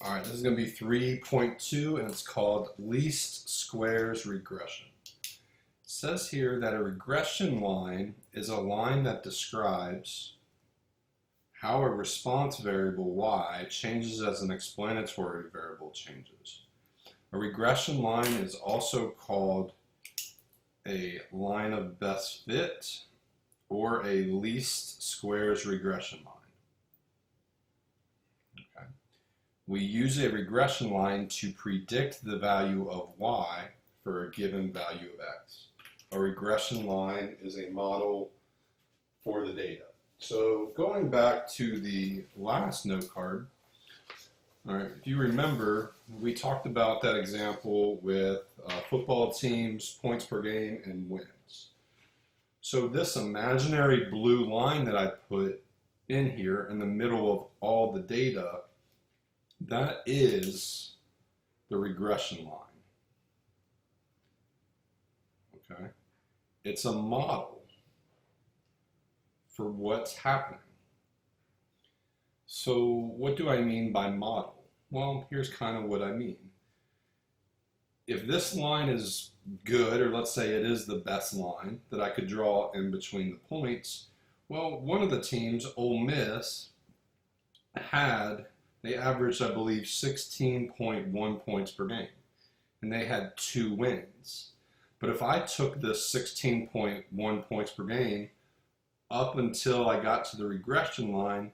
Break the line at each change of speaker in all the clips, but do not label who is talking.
All right, this is going to be 3.2, and it's called least squares regression. It says here that a regression line is a line that describes how a response variable y changes as an explanatory variable changes. A regression line is also called a line of best fit or a least squares regression line. Okay. We use a regression line to predict the value of y for a given value of x. A regression line is a model for the data. So going back to the last note card, all right, if you remember, we talked about that example with football teams, points per game, and wins. So this imaginary blue line that I put in here in the middle of all the data, that is the regression line. Okay? It's a model for what's happening. So what do I mean by model? Well, here's kind of what I mean. If this line is good, or let's say it is the best line that I could draw in between the points, well, one of the teams, Ole Miss, they averaged, I believe, 16.1 points per game, and they had 2 wins. But if I took this 16.1 points per game up until I got to the regression line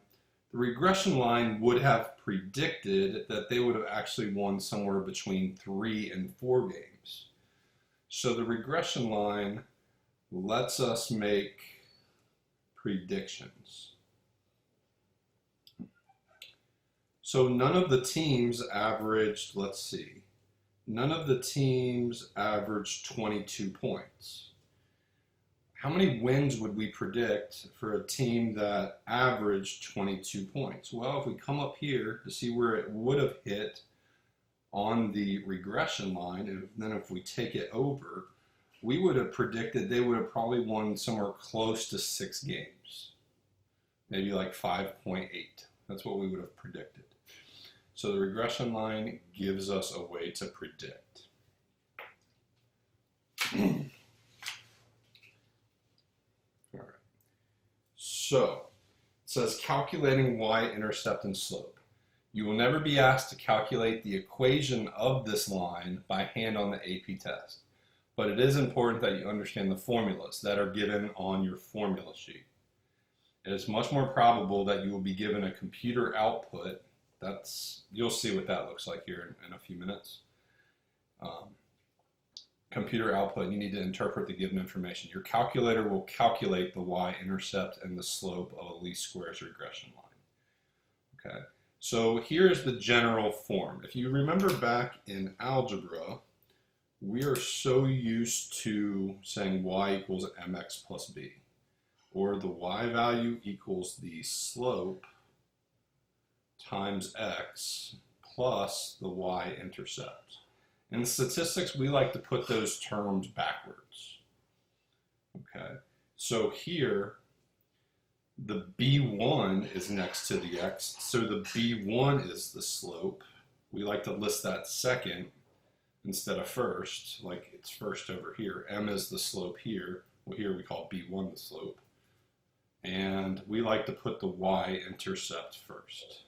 would have predicted that they would have actually won somewhere between 3 and 4 games. So the regression line lets us make predictions. So none of the teams averaged, none of the teams averaged 22 points. How many wins would we predict for a team that averaged 22 points? Well, if we come up here to see where it would have hit on the regression line, and then if we take it over, we would have predicted they would have probably won somewhere close to 6 games. Maybe like 5.8. That's what we would have predicted. So the regression line gives us a way to predict. So, it says calculating y-intercept and slope. You will never be asked to calculate the equation of this line by hand on the AP test, but it is important that you understand the formulas that are given on your formula sheet. It is much more probable that you will be given a computer output. You'll see what that looks like here in a few minutes. Computer output, you need to interpret the given information. Your calculator will calculate the y-intercept and the slope of a least squares regression line. Okay, so here's the general form. If you remember back in algebra, we are so used to saying y equals mx plus b, or the y value equals the slope times x plus the y-intercept. In statistics, we like to put those terms backwards. Okay, so here, the b1 is next to the x, so the b1 is the slope. We like to list that second instead of first, like it's first over here. M is the slope here. Well, here we call b1 the slope. And we like to put the y-intercept first.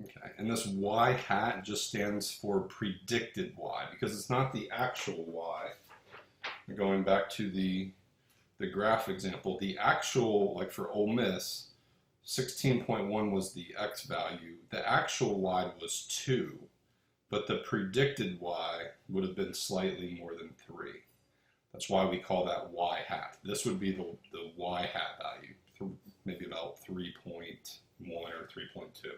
Okay, and this y hat just stands for predicted y because it's not the actual y. Going back to the graph example, the actual, like for Ole Miss, 16.1 was the x value. The actual y was 2, but the predicted y would have been slightly more than 3. That's why we call that y hat. This would be the y hat value, maybe about 3.1 or 3.2.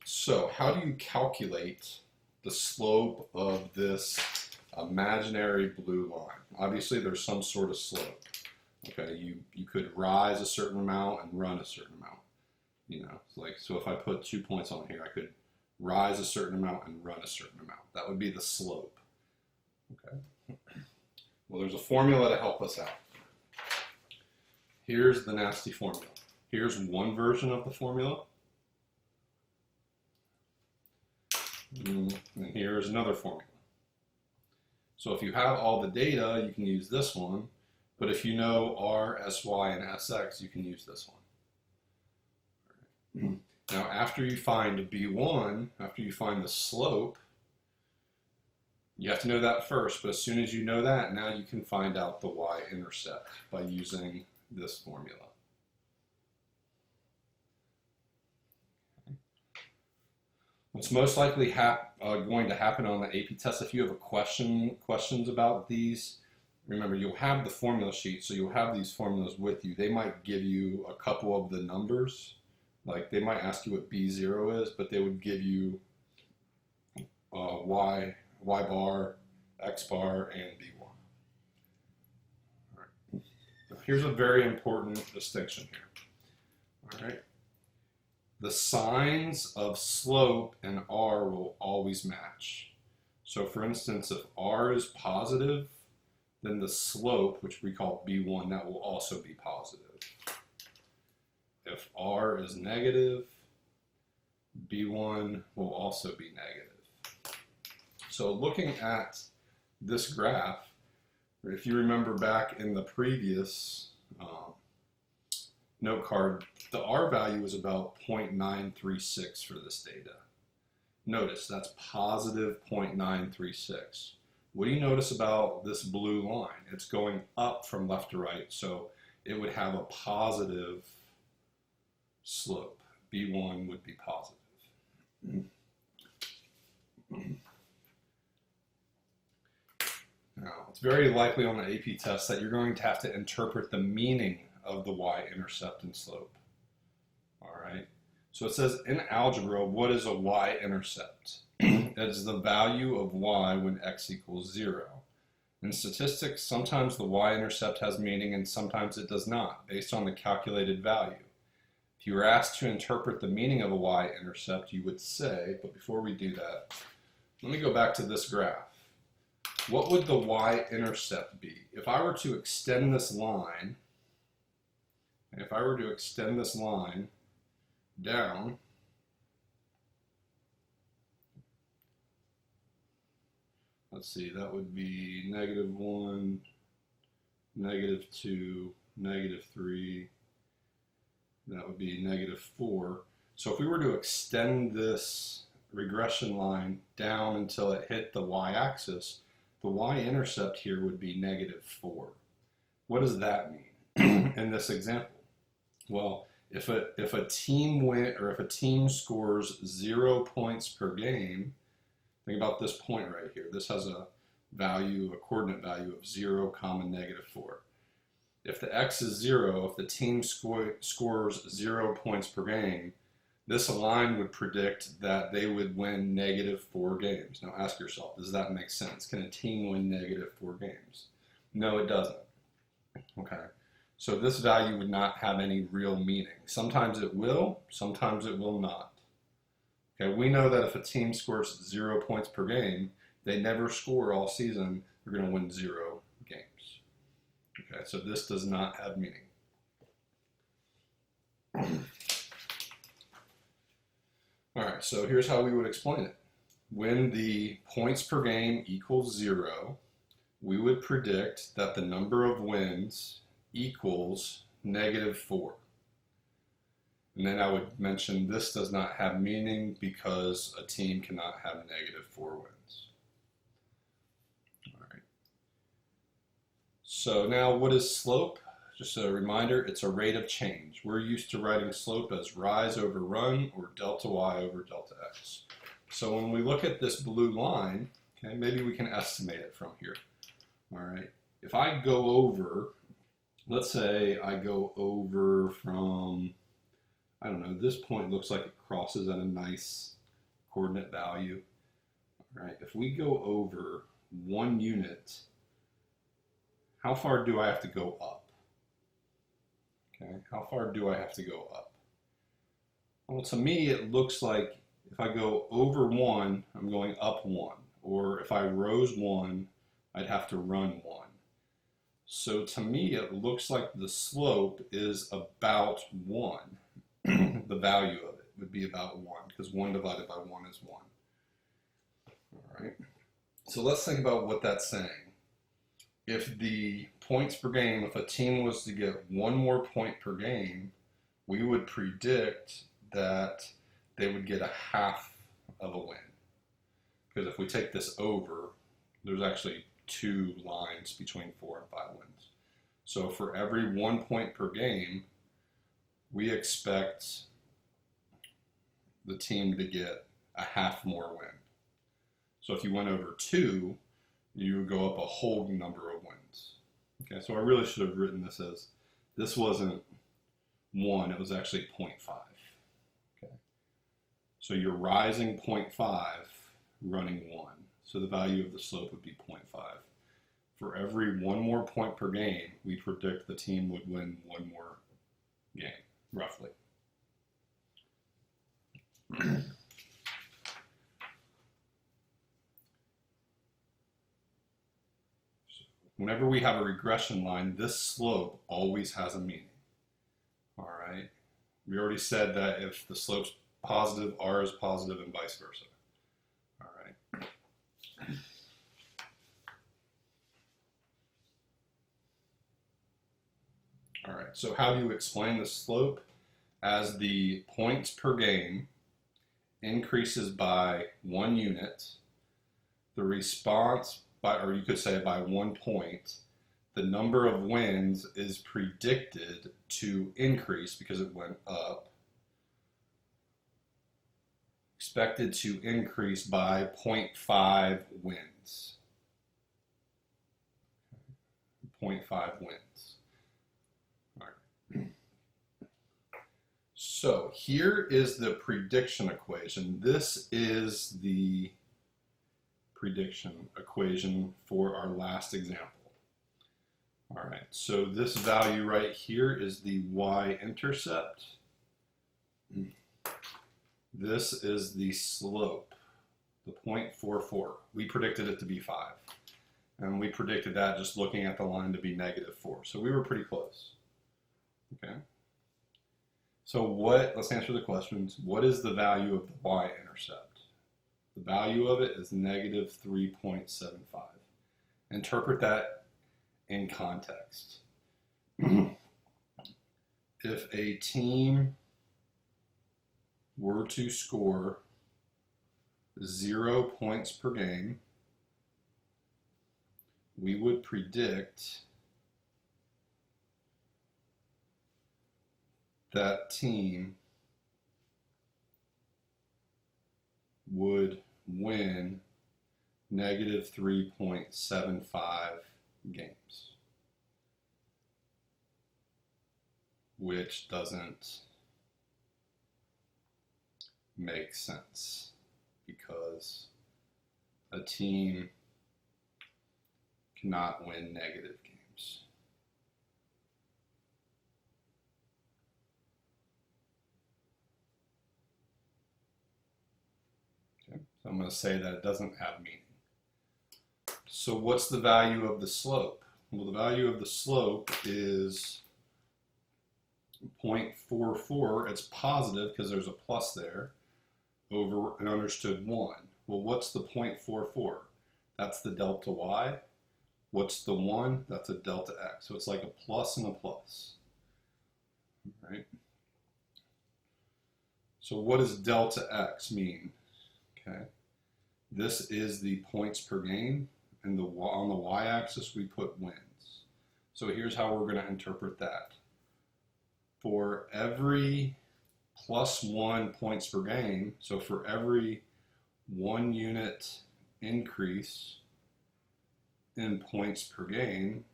So how do you calculate the slope of this imaginary blue line? Obviously there's some sort of slope. Okay, you could rise a certain amount and run a certain amount. You know, so if I put 2 points on here, I could rise a certain amount and run a certain amount. That would be the slope. Okay. Well, there's a formula to help us out. here's the nasty formula. Here's one version of the formula. And here's another formula. So if you have all the data, you can use this one. But if you know R, Sy, and Sx, you can use this one. Now, after you find B1, after you find the slope, you have to know that first. But as soon as you know that, now you can find out the y-intercept by using this formula. What's most likely going to happen on the AP test, if you have questions about these, remember you'll have the formula sheet, so you'll have these formulas with you. They might give you a couple of the numbers, like they might ask you what B0 is, but they would give you Y bar, X bar, and B1. All right. So here's a very important distinction here. All right. The signs of slope and R will always match. So for instance, if R is positive, then the slope, which we call B1, that will also be positive. If R is negative, B1 will also be negative. So looking at this graph, if you remember back in the previous note card, the R value is about 0.936 for this data. Notice that's positive 0.936. What do you notice about this blue line? It's going up from left to right, so it would have a positive slope. B1 would be positive. Now, it's very likely on the AP test that you're going to have to interpret the meaning of the y-intercept and slope. All right. So it says in algebra, what is a y-intercept? It is the value of y when x equals 0. In statistics, sometimes the y-intercept has meaning and sometimes it does not, based on the calculated value. If you were asked to interpret the meaning of a y-intercept, you would say, but before we do that, let me go back to this graph. What would the y-intercept be? If I were to extend this line, down, let's see, that would be -1, -2, -3, that would be -4. So if we were to extend this regression line down until it hit the y-axis, the y-intercept here would be -4. What does that mean in this example? Well, if a team scores 0 points per game, think about this point right here. This has a coordinate value of 0, -4. If the x is 0, if the team scores 0 points per game, this line would predict that they would win -4 games. Now ask yourself, does that make sense? Can a team win -4 games? No, it doesn't. Okay. So this value would not have any real meaning. Sometimes it will, sometimes it will not. Okay, we know that if a team scores 0 points per game, they never score all season, they're going to win 0 games. Okay, so this does not have meaning. All right, so here's how we would explain it. When the points per game equals 0, we would predict that the number of wins equals -4. And then I would mention this does not have meaning because a team cannot have -4 wins. All right. So now what is slope? Just a reminder, it's a rate of change. We're used to writing slope as rise over run or delta y over delta x. So when we look at this blue line, okay, maybe we can estimate it from here. All right. If I go over, let's say I go over from, I don't know, this point looks like it crosses at a nice coordinate value. All right, if we go over 1 unit, how far do I have to go up? Okay, how far do I have to go up? Well, to me, it looks like if I go over 1, I'm going up 1. Or if I rose 1, I'd have to run 1. So to me, it looks like the slope is about 1. The value of it would be about 1, because 1 divided by 1 is 1. All right. So let's think about what that's saying. If the points per game, if a team was to get 1 more point per game, we would predict that they would get a half of a win. Because if we take this over, there's actually 2 lines between 4 and 5 wins. So for every 1 point per game, we expect the team to get a half more win. So if you went over 2, you would go up a whole number of wins. Okay, so I really should have written this as, this wasn't 1, it was actually 0.5. Okay, so you're rising 0.5, running 1. So the value of the slope would be 0.5. For every 1 more point per game, we predict the team would win 1 more game, roughly. Whenever we have a regression line, this slope always has a meaning. All right. We already said that if the slope's positive, R is positive, and vice versa. All right. All right. So how do you explain the slope? As the points per game increases by 1 unit, the response or you could say by 1 point, the number of wins is predicted to increase because it went up, expected to increase by 0.5 wins. 0.5 wins. All right. So here is the prediction equation. This is the prediction equation for our last example. All right, so this value right here is the y-intercept. This is the slope, the 0.44. We predicted it to be 5. And we predicted that just looking at the line to be -4. So we were pretty close. Okay. So let's answer the questions. What is the value of the y-intercept? The value of it is -3.75. Interpret that in context. If a team were to score 0 points per game, we would predict that team would win -3.75 games, which doesn't make sense because a team cannot win negative games. So I'm going to say that it doesn't have meaning. So what's the value of the slope? Well, the value of the slope is 0.44. It's positive because there's a plus there over an understood 1. Well, what's the 0.44? That's the delta y. What's the 1? That's a delta x. So it's like a plus and a plus. All right. So what does delta x mean? Okay, this is the points per game, and on the y-axis we put wins. So here's how we're going to interpret that. For every +1 points per game, so for every 1 unit increase in points per game,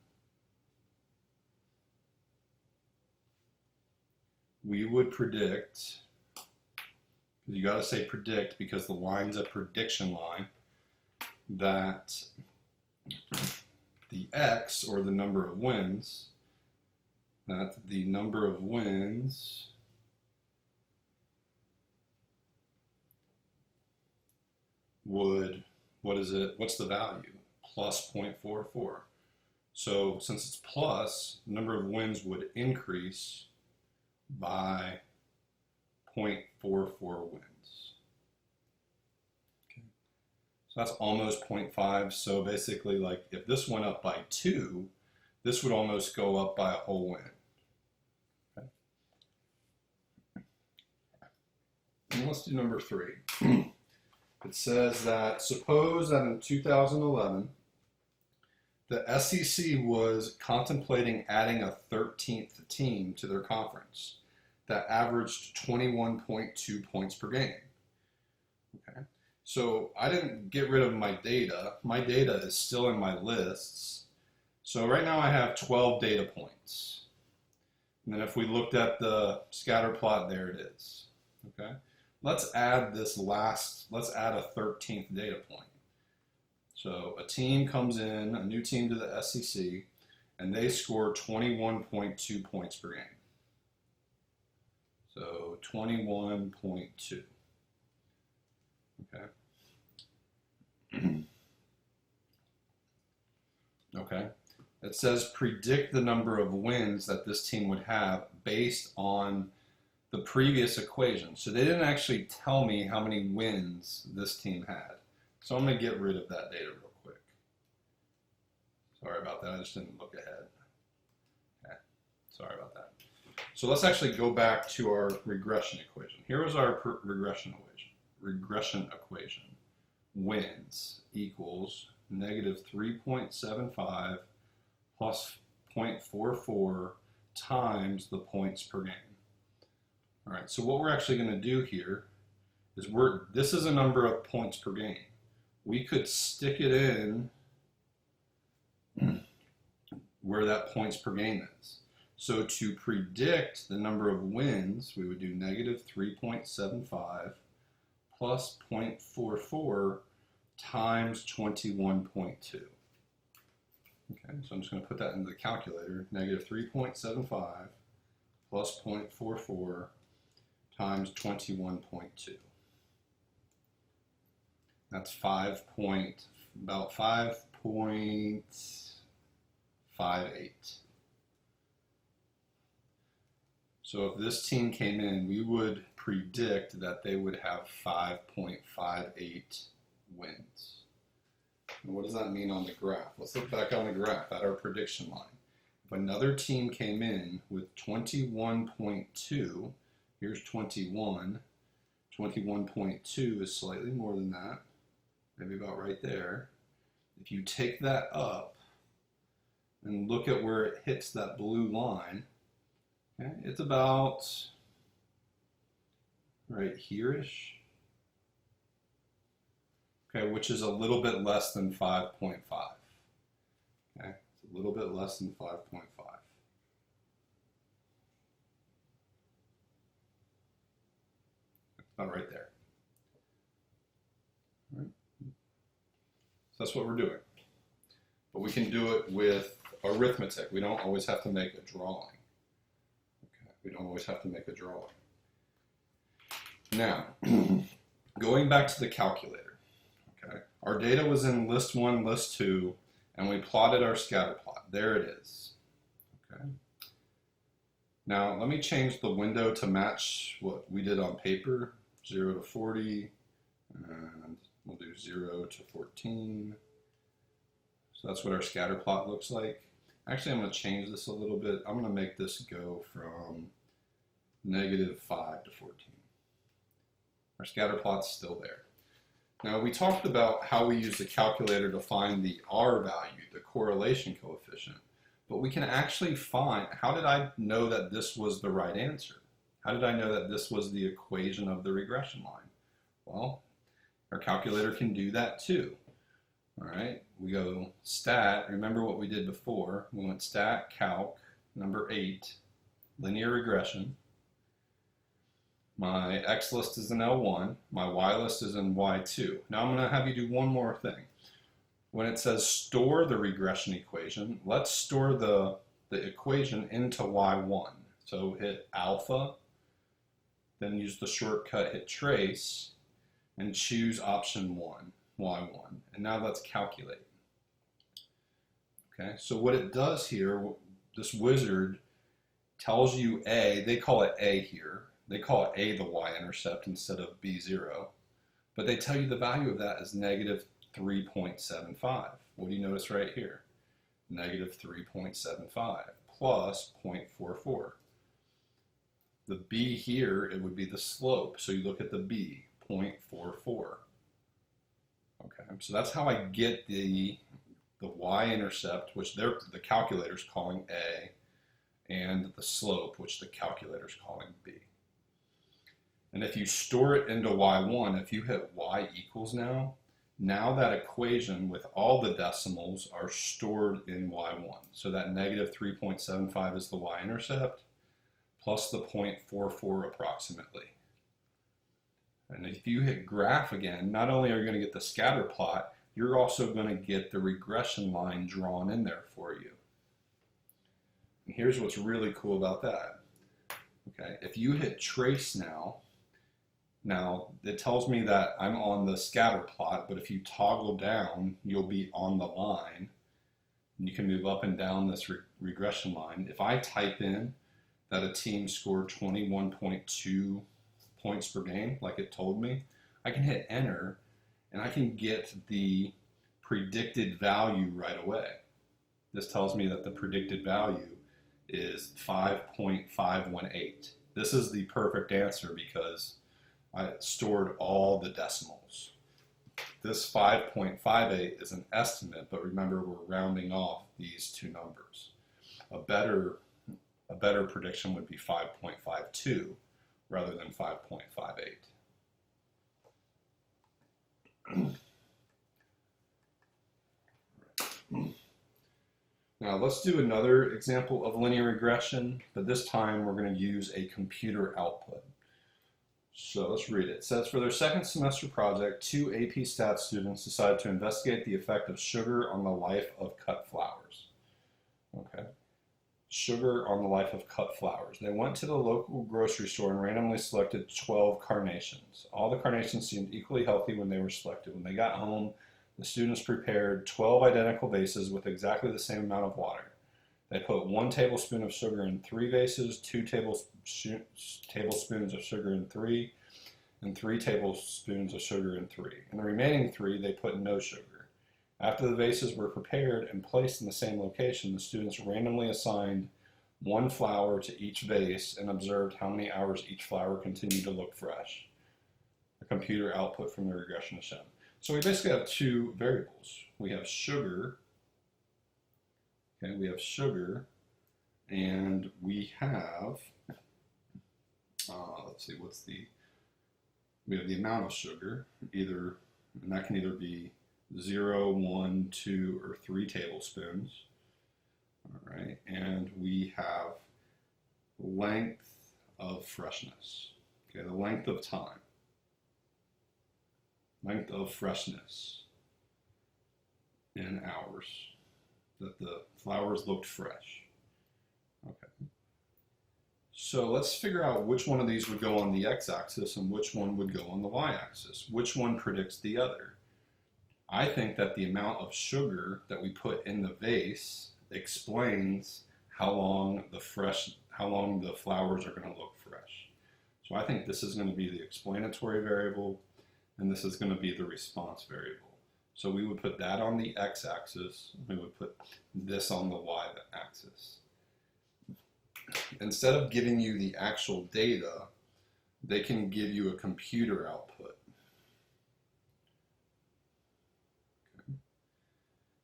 we would predict, you got to say predict because the line's a prediction line, that the x, or the number of wins, that the number of wins would, what's the value? Plus 0.44. So since it's plus, the number of wins would increase by 0.44 wins. Okay. So that's almost 0.5. So basically, like if this went up by 2, this would almost go up by a whole win. Okay. And let's do number 3. It says that suppose that in 2011, the SEC was contemplating adding a 13th team to their conference that averaged 21.2 points per game. Okay. So I didn't get rid of my data. My data is still in my lists. So right now I have 12 data points. And then if we looked at the scatter plot, there it is. Okay. Let's add let's add a 13th data point. So a team comes in, a new team to the SEC, and they score 21.2 points per game. So 21.2. Okay. Okay. It says predict the number of wins that this team would have based on the previous equation. So they didn't actually tell me how many wins this team had. So I'm going to get rid of that data real quick. Sorry about that. I just didn't look ahead. Okay. Sorry about that. So let's actually go back to our regression equation. Here was our regression equation. Regression equation. Wins equals negative 3.75 plus 0.44 times the points per game. All right, so what we're actually going to do here is this is a number of points per game. We could stick it in where that points per game is. So to predict the number of wins, we would do negative 3.75 plus 0.44 times 21.2. Okay, so I'm just going to put that into the calculator. Negative 3.75 plus 0.44 times 21.2. That's about 5.58. So if this team came in, we would predict that they would have 5.58 wins. And what does that mean on the graph? Let's look back on the graph at our prediction line. If another team came in with 21.2, here's 21. 21.2 is slightly more than that, maybe about right there. If you take that up and look at where it hits that blue line, okay, it's about right here-ish. Okay, which is a little bit less than 5.5. Okay, it's a little bit less than 5.5. About right there. All right. So that's what we're doing. But we can do it with arithmetic. We don't always have to make a drawing. Okay, we don't always have to make a drawing. Now, going back to the calculator. Okay, our data was in list 1, list 2, and we plotted our scatter plot. There it is. Okay. Now, let me change the window to match what we did on paper. 0 to 40, and we'll do 0 to 14. So that's what our scatter plot looks like. Actually, I'm going to change this a little bit. I'm going to make this go from negative 5 to 14. Our scatter plot's still there. Now, we talked about how we use the calculator to find the R value, the correlation coefficient. But we can actually find, how did I know that this was the right answer? How did I know that this was the equation of the regression line? Well, our calculator can do that too. All right, we go stat, remember what we did before. We went stat, calc, number 8, linear regression. My X list is in L1, my Y list is in Y2. Now I'm going to have you do one more thing. When it says store the regression equation, let's store the equation into Y1. So hit alpha, then use the shortcut, hit trace, and choose option 1, Y1. And now let's calculate. Okay, so what it does here, this wizard tells you A, they call it A here. They call it A the y-intercept instead of B0. But they tell you the value of that is negative 3.75. What do you notice right here? Negative 3.75 plus 0.44. The B here, it would be the slope. So you look at the B, 0.44. Okay, so that's how I get the y-intercept, which the calculator's calling A, and the slope, which the calculator's calling B. And if you store it into y1, if you hit y equals now that equation with all the decimals are stored in y1. So that negative 3.75 is the y-intercept, plus the 0.44 approximately. And if you hit graph again, not only are you going to get the scatter plot, you're also going to get the regression line drawn in there for you. And here's what's really cool about that. Okay, if you hit trace now it tells me that I'm on the scatter plot, but if you toggle down, you'll be on the line. And you can move up and down this regression line. If I type in that a team scored 21.2 points per game, like it told me, I can hit enter, and I can get the predicted value right away. This tells me that the predicted value is 5.518. This is the perfect answer because I stored all the decimals. This 5.58 is an estimate, but remember we're rounding off these two numbers. A better prediction would be 5.52 rather than 5.58. Now let's do another example of linear regression, but this time we're going to use a computer output. So let's read it. It says, for their second semester project, 2 AP Stats students decided to investigate the effect of sugar on the life of cut flowers. Okay. Sugar on the life of cut flowers. They went to the local grocery store and randomly selected 12 carnations. All the carnations seemed equally healthy when they were selected. When they got home, the students prepared 12 identical vases with exactly the same amount of water. They put 1 tablespoon of sugar in 3 vases, 2 tablespoons of sugar in 3, and 3 tablespoons of sugar in 3. In the remaining 3, they put no sugar. After the vases were prepared and placed in the same location, the students randomly assigned 1 flower to each vase and observed how many hours each flower continued to look fresh. The computer output from the regression is shown. So we basically have 2 variables. We have sugar. Okay, we have sugar, and we have, let's see, we have the amount of sugar, and that can either be 0, 1, 2, or 3 tablespoons. All right, and we have length of freshness, okay, the length of time, length of freshness in hours, that the flowers looked fresh. Okay. So let's figure out which one of these would go on the x-axis and which one would go on the y-axis. Which one predicts the other? I think that the amount of sugar that we put in the vase explains how long the flowers are going to look fresh. So I think this is going to be the explanatory variable, and this is going to be the response variable. So we would put that on the x-axis, we would put this on the y-axis. Instead of giving you the actual data, they can give you a computer output. Okay.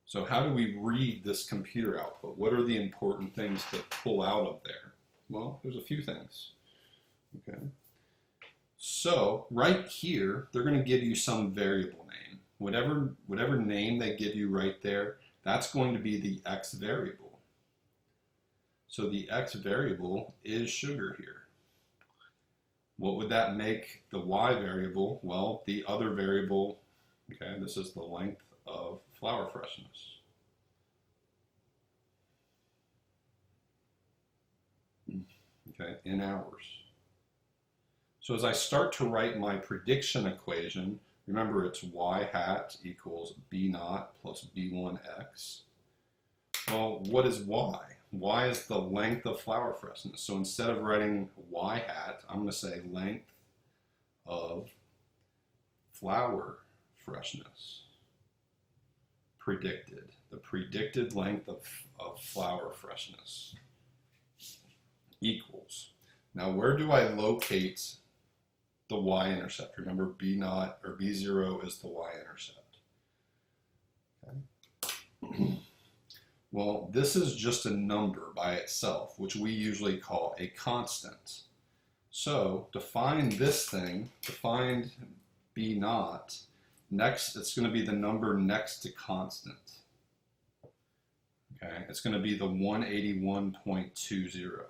So how do we read this computer output? What are the important things to pull out of there? Well, there's a few things. Okay. So right here, they're going to give you some variable name. Whatever name they give you right there, that's going to be the x variable. So the x variable is sugar here. What would that make the y variable? Well, the other variable, okay, this is the length of flower freshness. Okay, in hours. So as I start to write my prediction equation, remember it's y hat equals b naught plus b1x. Well, what is y? Y is the length of flower freshness. So instead of writing y hat, I'm going to say length of flower freshness. Predicted. The predicted length of flower freshness equals. Now, where do I locate the y-intercept? Remember, b naught or b0 is the y-intercept. Okay. Well, this is just a number by itself, which we usually call a constant. So to find this thing, to find b naught, next it's going to be the number next to constant. Okay, it's going to be the 181.20.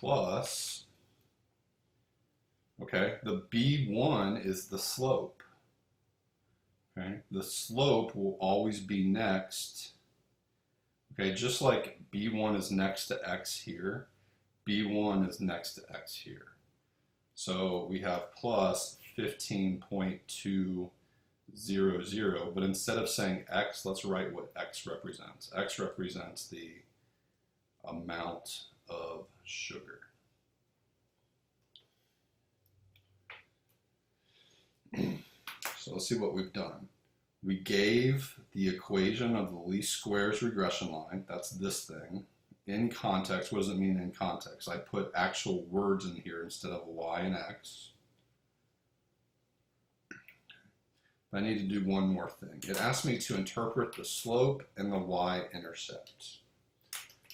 Plus, okay, the b1 is the slope. Okay, the slope will always be next. Okay, just like b1 is next to x here, b1 is next to x here. So we have plus 15.200, but instead of saying x, let's write what x represents. X represents the amount of sugar. So let's see what we've done. We gave the equation of the least squares regression line, that's this thing, in context. What does it mean in context? I put actual words in here instead of y and x. I need to do one more thing. It asked me to interpret the slope and the y-intercept.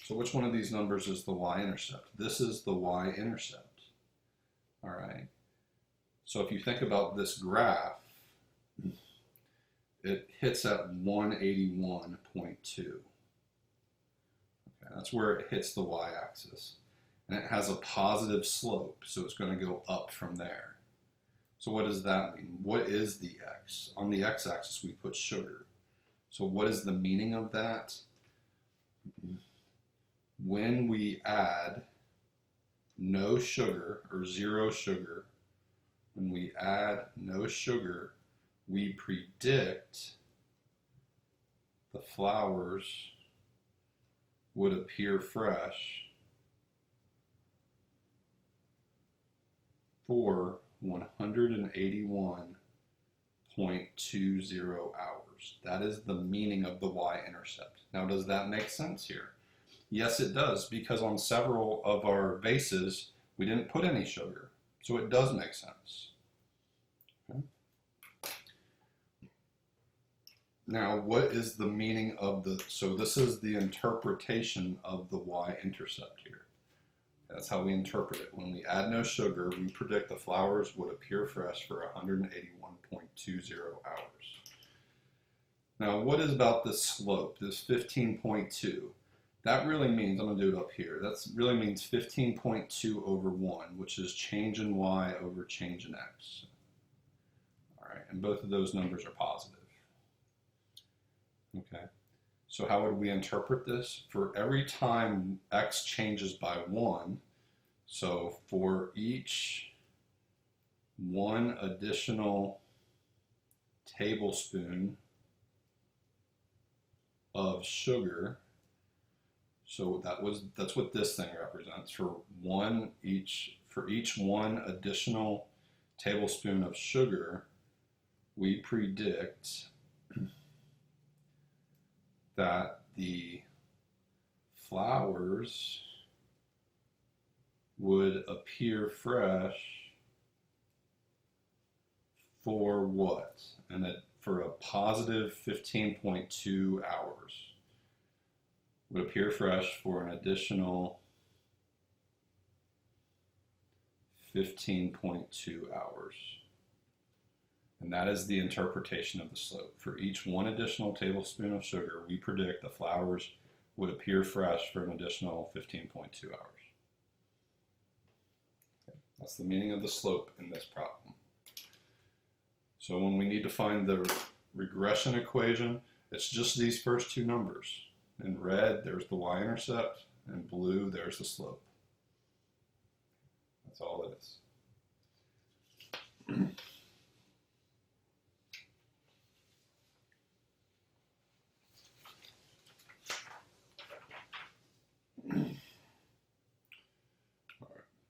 So which one of these numbers is the y-intercept? This is the y-intercept. All right. So if you think about this graph, it hits at 181.2. Okay, that's where it hits the y-axis. And it has a positive slope, so it's going to go up from there. So what does that mean? What is the x? On the x-axis we put sugar. So what is the meaning of that? When we add no sugar or zero sugar, when we add no sugar, we predict the flowers would appear fresh for 181.20 hours. That is the meaning of the y-intercept. Now, does that make sense here? Yes, it does, because on several of our vases, we didn't put any sugar. So it does make sense. Okay. Now, what is the meaning of so this is the interpretation of the y-intercept here. That's how we interpret it. When we add no sugar, we predict the flowers would appear fresh for 181.20 hours. Now, what is about this slope, this 15.2? That really means, I'm going to do it up here, that really means 15.2 over 1, which is change in y over change in x. All right, and both of those numbers are positive. Okay, so how would we interpret this? For every time x changes by 1, so for each 1 additional tablespoon of sugar, so that's what this thing represents. For each 1 additional tablespoon of sugar, we predict that the flowers would appear fresh for what? And for a positive 15.2 hours. Would appear fresh for an additional 15.2 hours. And that is the interpretation of the slope. For each 1 additional tablespoon of sugar, we predict the flowers would appear fresh for an additional 15.2 hours. Okay. That's the meaning of the slope in this problem. So when we need to find the regression equation, it's just these first 2 numbers. In red, there's the y-intercept. In blue, there's the slope. That's all it is.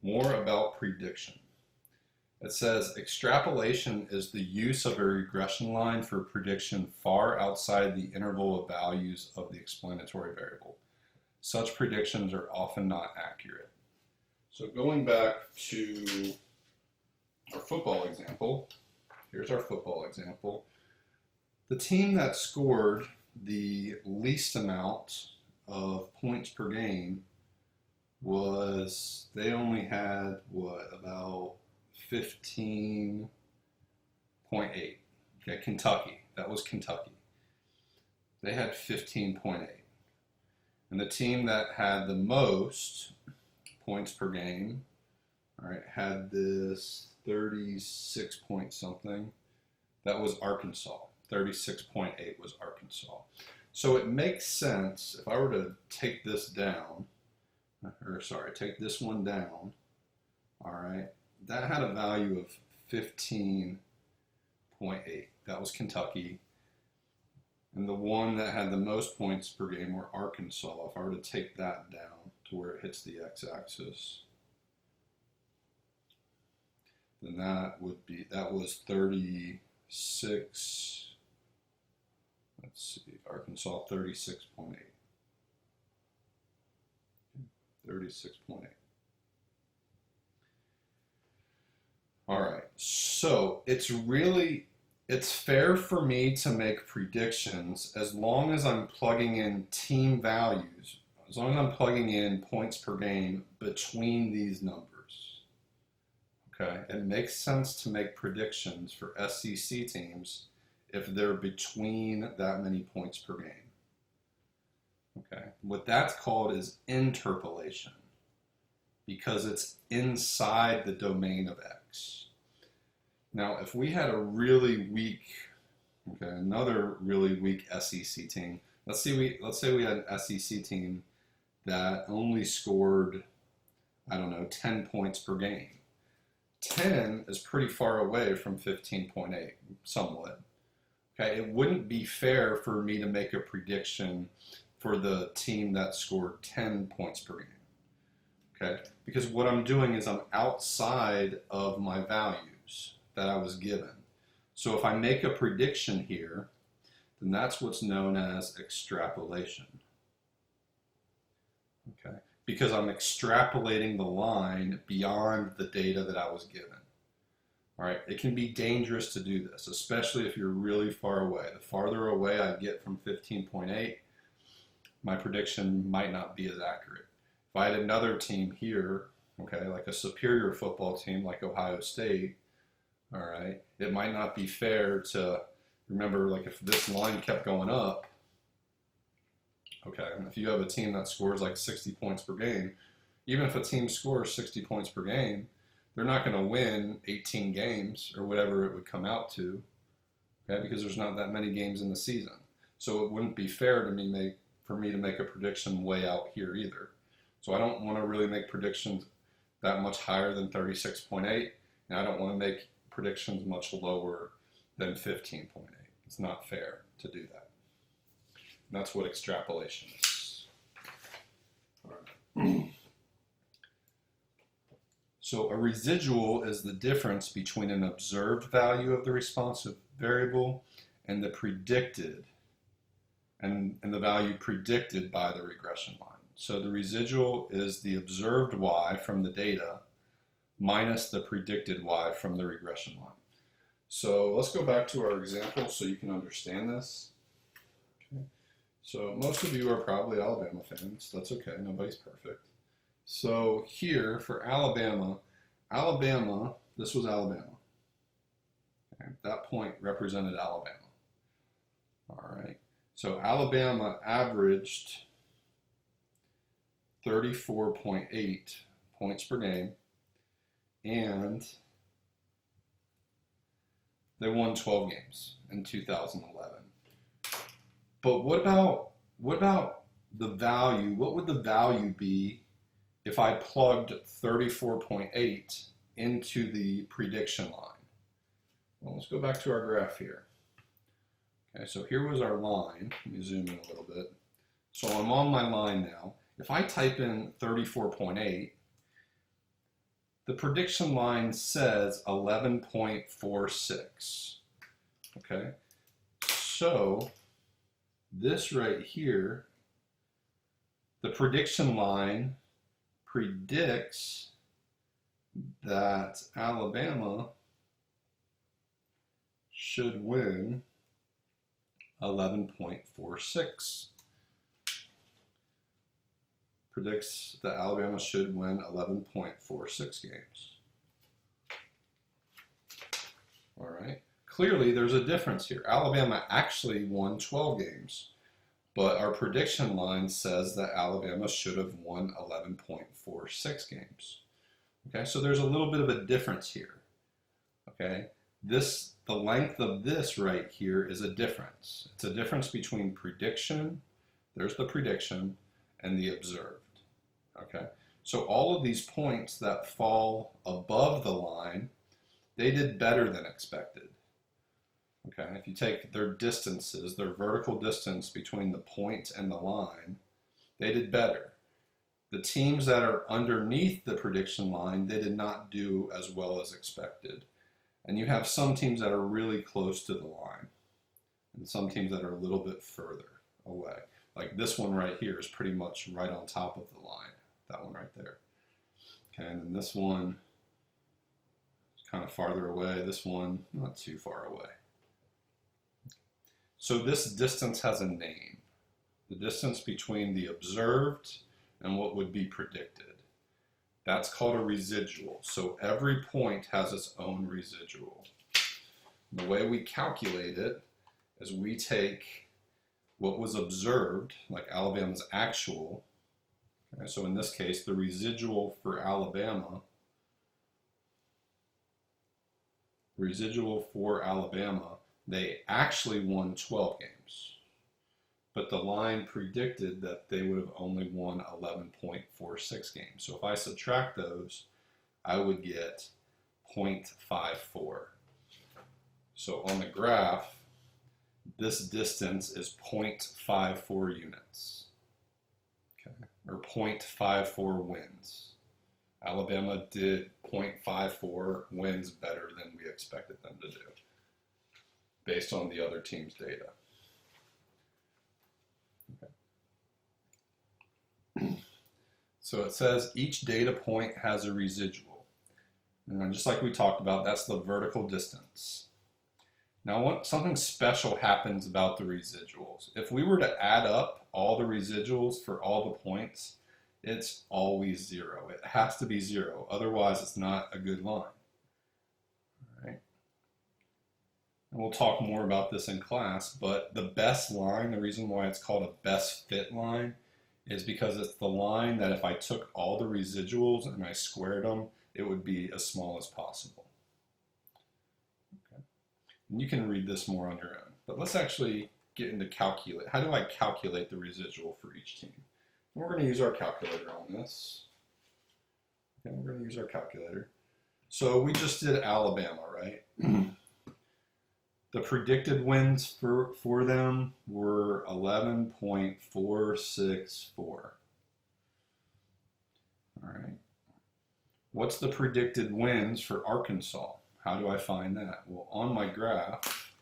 more about prediction. It says extrapolation is the use of a regression line for prediction far outside the interval of values of the explanatory variable. Such predictions are often not accurate. So going back to our football example, here's our football example. The team that scored the least amount of points per game they only had, about 15.8. Okay, Kentucky. That was Kentucky. They had 15.8. And the team that had the most points per game, all right, had this 36 point something. That was Arkansas. 36.8 was Arkansas. So it makes sense if I were to take this down, take this one down, all right, that had a value of 15.8. That was Kentucky. And the one that had the most points per game were Arkansas. If I were to take that down to where it hits the x-axis, then that was 36. Let's see, Arkansas 36.8. 36.8. All right, so it's fair for me to make predictions as long as I'm plugging in team values, as long as I'm plugging in points per game between these numbers. Okay, it makes sense to make predictions for SEC teams if they're between that many points per game. Okay, what that's called is interpolation because it's inside the domain of X. Now, if we had a really weak, another really weak SEC team, let's say we had an SEC team that only scored, 10 points per game. 10 is pretty far away from 15.8, somewhat. Okay, it wouldn't be fair for me to make a prediction for the team that scored 10 points per game. Okay, because what I'm doing is I'm outside of my values that I was given. So if I make a prediction here, then that's what's known as extrapolation. Okay, because I'm extrapolating the line beyond the data that I was given. All right, it can be dangerous to do this, especially if you're really far away. The farther away I get from 15.8, my prediction might not be as accurate. If I had another team here, okay, like a superior football team like Ohio State, all right, it might not be fair to remember, like if this line kept going up, okay, and if you have a team that scores like 60 points per game, even if a team scores 60 points per game, they're not going to win 18 games or whatever it would come out to, okay, because there's not that many games in the season. So it wouldn't be fair to me for me to make a prediction way out here either. So I don't want to really make predictions that much higher than 36.8, and I don't want to make predictions much lower than 15.8. It's not fair to do that. And that's what extrapolation is. All right. So a residual is the difference between an observed value of the responsive variable and the predicted, and the value predicted by the regression line. So the residual is the observed y from the data minus the predicted y from the regression line. So let's go back to our example so you can understand this. Okay. So most of you are probably Alabama fans. That's okay, nobody's perfect. So here for Alabama, this was Alabama. Okay. That point represented Alabama. All right. So Alabama averaged 34.8 points per game, and they won 12 games in 2011. But what about the value? What would the value be if I plugged 34.8 into the prediction line? Well, let's go back to our graph here. Okay, so here was our line. Let me zoom in a little bit. So I'm on my line now. If I type in 34.8, The prediction line says 11.46. Okay, so this right here, the prediction line predicts that Alabama should win 11.46. Predicts that Alabama should win 11.46 games. All right. Clearly, there's a difference here. Alabama actually won 12 games, but our prediction line says that Alabama should have won 11.46 games. Okay, so there's a little bit of a difference here. Okay, the length of this right here is a difference. It's a difference between prediction, there's the prediction, and the observed. Okay, so all of these points that fall above the line, they did better than expected. Okay, if you take their distances, their vertical distance between the point and the line, they did better. The teams that are underneath the prediction line, they did not do as well as expected. And you have some teams that are really close to the line, and some teams that are a little bit further away. Like this one right here is pretty much right on top of the line, that one right there. Okay, and then this one is kind of farther away, this one not too far away. So this distance has a name, the distance between the observed and what would be predicted. That's called a residual. So every point has its own residual. The way we calculate it is we take what was observed, like Alabama's actual. Okay, so in this case, the residual for Alabama, they actually won 12 games. But the line predicted that they would have only won 11.46 games. So if I subtract those, I would get 0.54. So on the graph, this distance is 0.54 units, okay, or 0.54 wins. Alabama did 0.54 wins better than we expected them to do, based on the other team's data. So it says each data point has a residual. And just like we talked about, that's the vertical distance. Now, something special happens about the residuals. If we were to add up all the residuals for all the points, it's always zero. It has to be zero. Otherwise, it's not a good line. All right. And we'll talk more about this in class, but the best line, the reason why it's called a best fit line, is because it's the line that if I took all the residuals and I squared them, it would be as small as possible. Okay. And you can read this more on your own. But let's actually get into calculate. How do I calculate the residual for each team? And we're going to use our calculator on this. Okay, we're going to use our calculator. So we just did Alabama, right? The predicted wins for them were 11.464. All right. What's the predicted wins for Arkansas? How do I find that? Well, on my graph,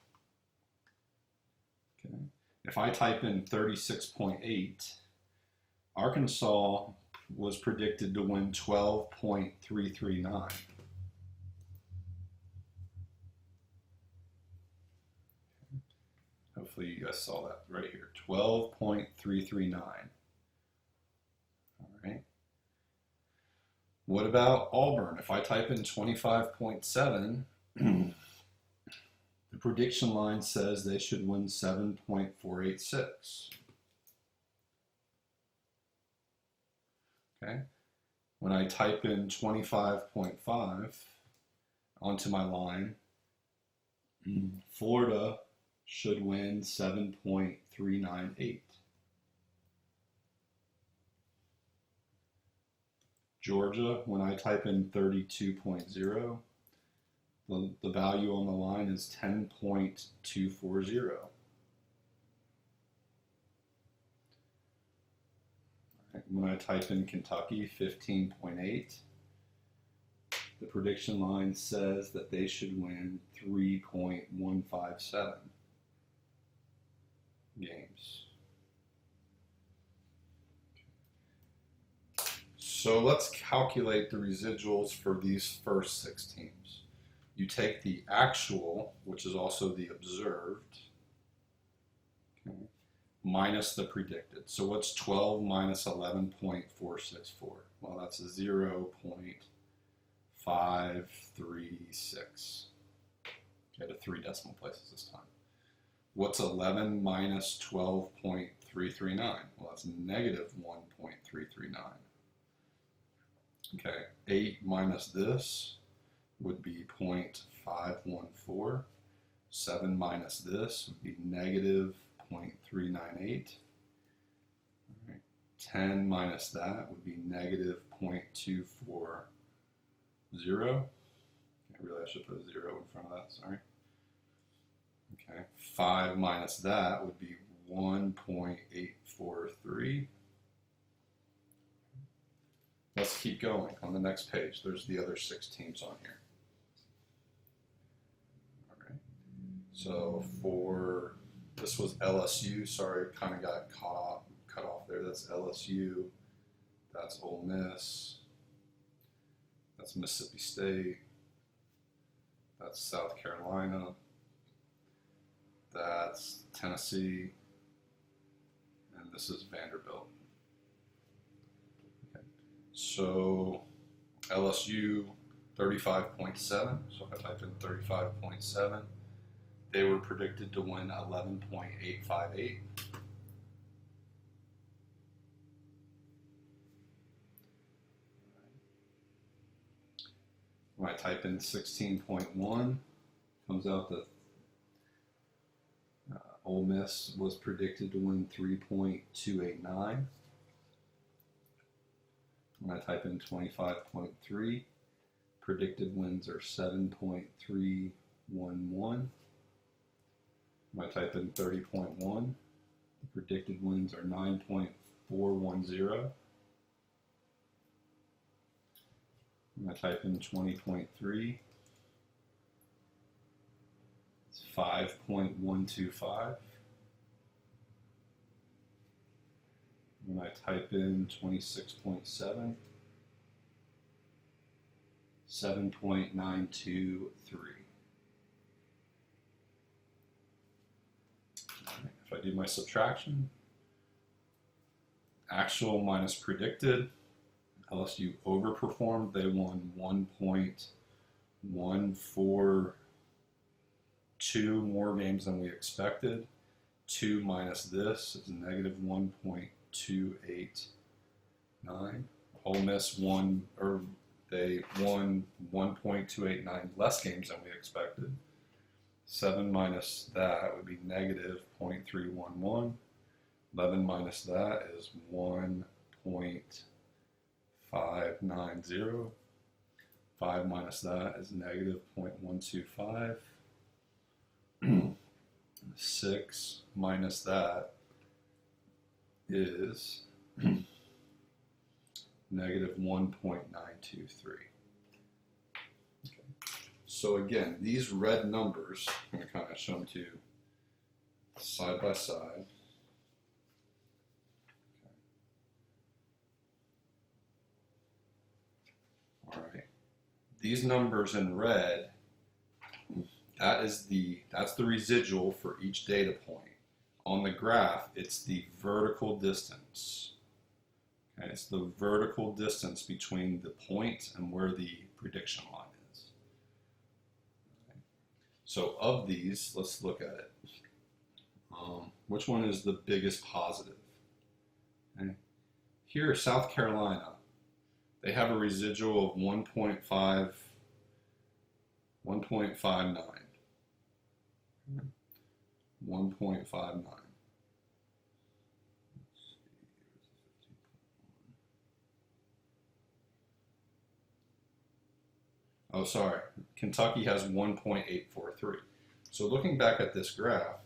okay, if I type in 36.8, Arkansas was predicted to win 12.339. Hopefully you guys saw that right here, 12.339. All right. What about Auburn? If I type in 25.7, the prediction line says they should win 7.486. Okay. When I type in 25.5 onto my line, Florida should win 7.398. Georgia, when I type in 32.0, the value on the line is 10.240. When I type in Kentucky, 15.8, The prediction line says that they should win 3.157 games. So let's calculate the residuals for these first 6 teams. You take the actual, which is also the observed, okay, minus the predicted. So what's 12 minus 11.464? Well, that's 0.536. Okay, to 3 decimal places this time. What's 11 minus 12.339? Well, that's negative 1.339. Okay, 8 minus this would be 0.514. 7 minus this would be negative 0.398. 10 minus that would be negative 0.240. Really, I should put a 0 in front of that, sorry. Okay, 5 minus that would be 1.843. Let's keep going. On the next page, there's the other 6 teams on here. All right. So for, this was LSU, sorry, kind of got cut off there. That's LSU, that's Ole Miss, that's Mississippi State, that's South Carolina, that's Tennessee, and this is Vanderbilt. Okay. So LSU 35.7, so if I type in 35.7, they were predicted to win 11.858. When I type in 16.1, comes out that Ole Miss was predicted to win 3.289. When I type in 25.3, predicted wins are 7.311. When I type in 30.1, the predicted wins are 9.410. When I type in 20.3, it's 5.125. When I type in 26.7, 7.923. If I do my subtraction, actual minus predicted, LSU overperformed. They won 1.142 more games than we expected. 2 minus this is negative 1.289. Ole Miss won, or they won 1.289 less games than we expected. 7 minus that would be negative 0.311. 11 minus that is 1.590. 5 minus that is negative 0.125. 6 minus that is negative 1.923. Okay. So again, these red numbers, I'm going to kind of show them to you side by side. All right. These numbers in red, that's the residual for each data point. On the graph, it's the vertical distance. Okay, it's the vertical distance between the point and where the prediction line is. Okay. So of these, let's look at it. Which one is the biggest positive? Okay. Here, South Carolina, they have a residual of 1.59. 1.59. Oh, sorry. Kentucky has 1.843. So looking back at this graph,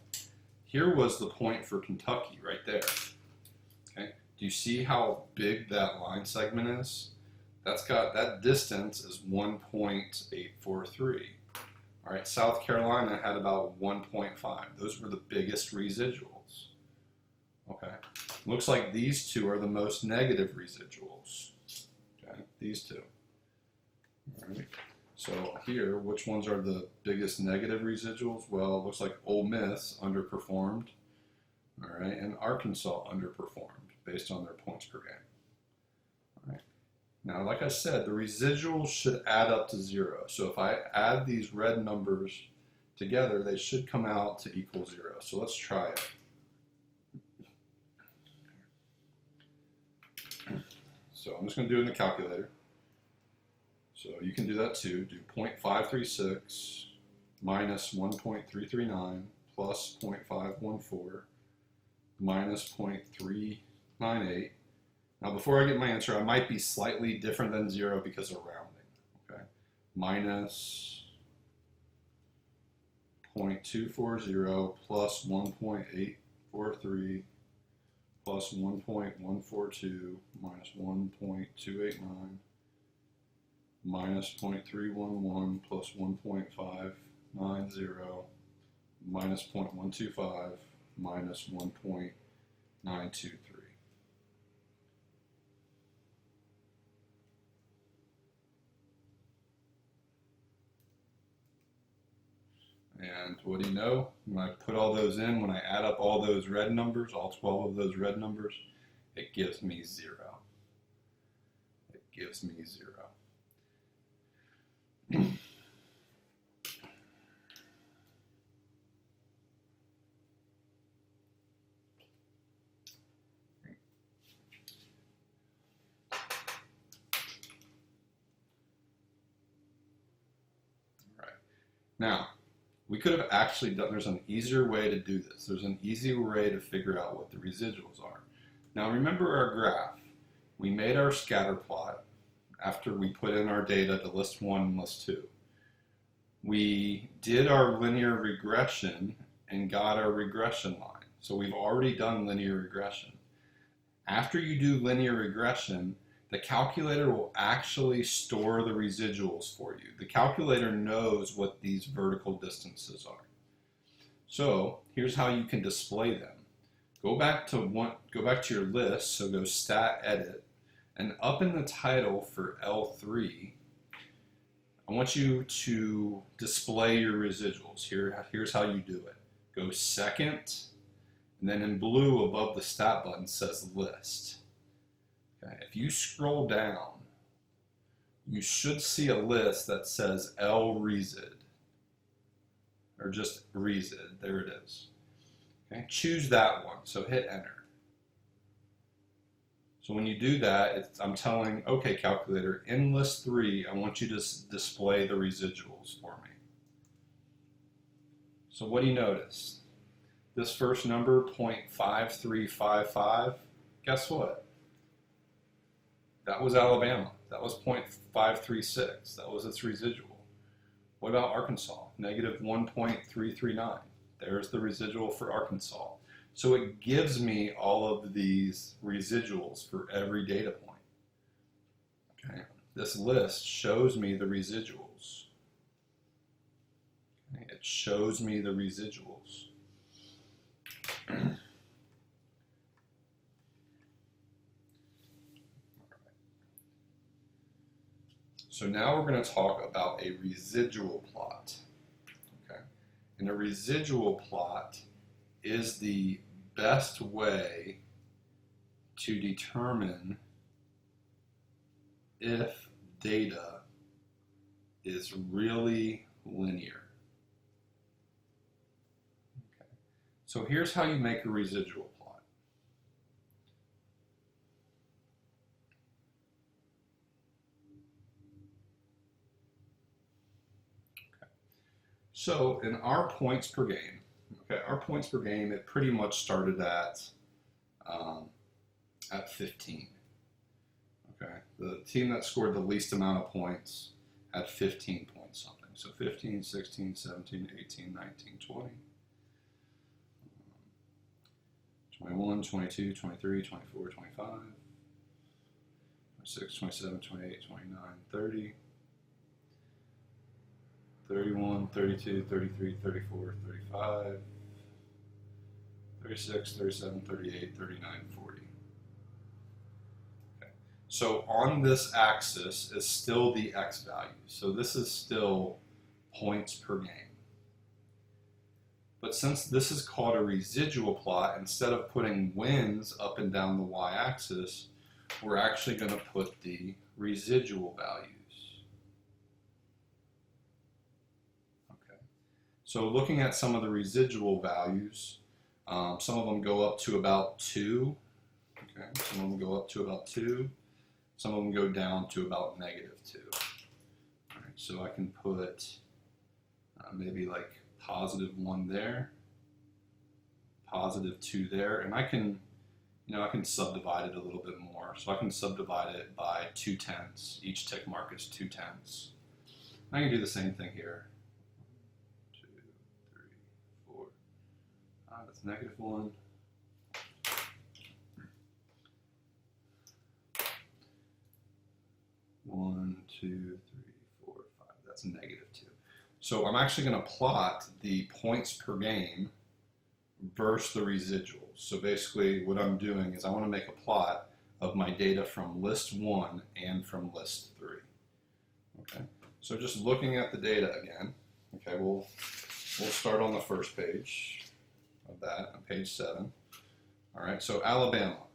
here was the point for Kentucky right there. Okay. Do you see how big that line segment is? that distance is 1.843. All right, South Carolina had about 1.5. Those were the biggest residuals. Okay, looks like these two are the most negative residuals. Okay, these two. All right. So here, which ones are the biggest negative residuals? Well, it looks like Ole Miss underperformed, all right, and Arkansas underperformed based on their points per game. All right. Now, like I said, the residuals should add up to 0. So if I add these red numbers together, they should come out to equal 0. So let's try it. So I'm just going to do it in the calculator. So you can do that too. Do 0.536 minus 1.339 plus 0.514 minus 0.398. Now before I get my answer, I might be slightly different than 0 because of rounding. Okay, minus 0.240 plus 1.843 plus 1.142 minus 1.289 minus 0.311 plus 1.590 minus 0.125 minus 1.923. And what do you know? When I put all those in, when I add up all those red numbers, all 12 of those red numbers, it gives me 0. It gives me 0. Now, we could have actually done, there's an easier way to do this. There's an easier way to figure out what the residuals are. Now remember our graph. We made our scatter plot after we put in our data to list 1 and list 2. We did our linear regression and got our regression line. So we've already done linear regression. After you do linear regression, the calculator will actually store the residuals for you. The calculator knows what these vertical distances are. So here's how you can display them. Go back to your list, so go Stat Edit, and up in the title for L3, I want you to display your residuals. Here's how you do it. Go second, and then in blue above the Stat button says List. Okay. If you scroll down, you should see a list that says L Resid, or just Resid. There it is. Okay. Choose that one, so hit Enter. So when you do that, I'm telling, okay, calculator, in list 3, I want you to display the residuals for me. So what do you notice? This first number, 0.5355, guess what? That was Alabama. That was 0.536. That was its residual. What about Arkansas? Negative 1.339. There's the residual for Arkansas. So it gives me all of these residuals for every data point. Okay. This list shows me the residuals. Okay. It shows me the residuals. So now we're going to talk about a residual plot. Okay? And a residual plot is the best way to determine if data is really linear. Okay. So here's how you make a residual plot. So in our points per game, okay, our points per game, it pretty much started at 15. Okay, the team that scored the least amount of points had 15 points something. So 15, 16, 17, 18, 19, 20, 21, 22, 23, 24, 25, 26, 27, 28, 29, 30, 31, 32, 33, 34, 35, 36, 37, 38, 39, 40. Okay. So on this axis is still the x value. So this is still points per game. But since this is called a residual plot, instead of putting wins up and down the y-axis, we're actually going to put the residual values. Okay. So looking at some of the residual values, some of them go up to about 2. Okay. Some of them go up to about 2. Some of them go down to about -2. All right. So I can put maybe like +1 there, +2 there, and I can, I can subdivide it a little bit more. So I can subdivide it by 2/10. Each tick mark is 2/10. I can do the same thing here. 2, 3, 4. That's -1. One, 2, 3, 4, 5. That's -2. So I'm actually going to plot the points per game versus the residuals. So basically what I'm doing is I want to make a plot of my data from list 1 and from list 3. Okay, so just looking at the data again, okay, we'll start on the first page of that, on page 7. All right, so Alabama.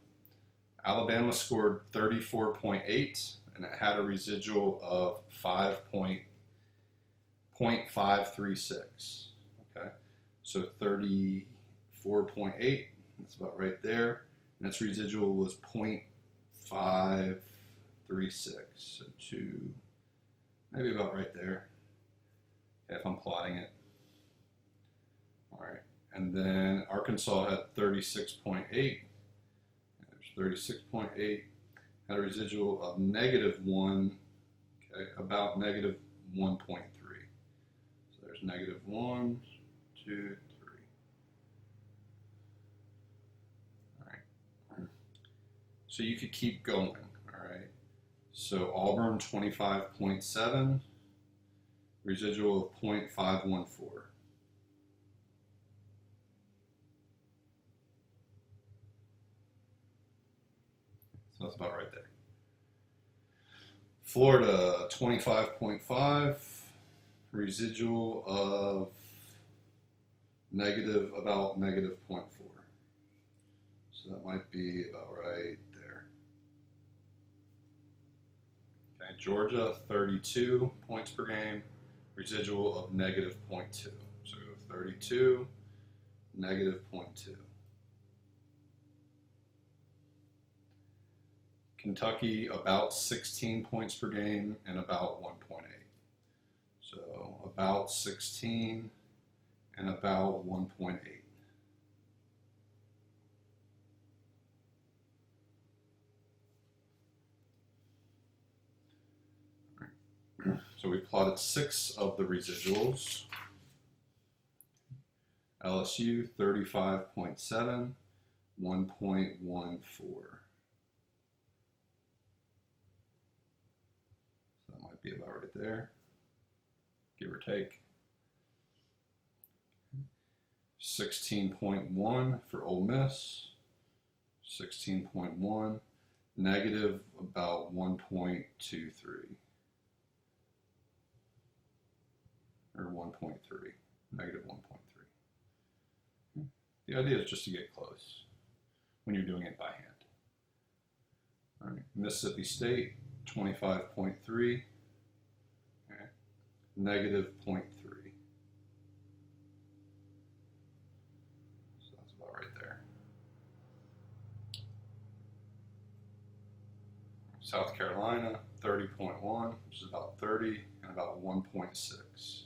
Alabama scored 34.8 and it had a residual of 0.536. Okay, so 34.8, that's about right there, and its residual was 0.536, so 2, maybe about right there, if I'm plotting it. All right, and then Arkansas had 36.8, there's 36.8, had a residual of -1, okay, about -1.3. So there's -1, 2, 3. All right. So you could keep going. All right. So Auburn 25.7, residual of 0.514. So that's about right there. Florida 25.5, residual of about -0.4. So that might be about right there. Okay, Georgia 32 points per game, residual of -0.2. So 32, -0.2. Kentucky about 16 points per game and about 1.8. So about 16 and about 1.8. So we plotted 6 of the residuals. LSU 35.7, 1.14. So that might be about right there, give or take. 16.1 for Ole Miss, 16.1, negative about 1.23, or 1.3, negative 1.3. The idea is just to get close when you're doing it by hand. All right, Mississippi State, 25.3, okay, negative 0.3. So that's about right there. South Carolina, 30.1, which is about 30, and about 1.6.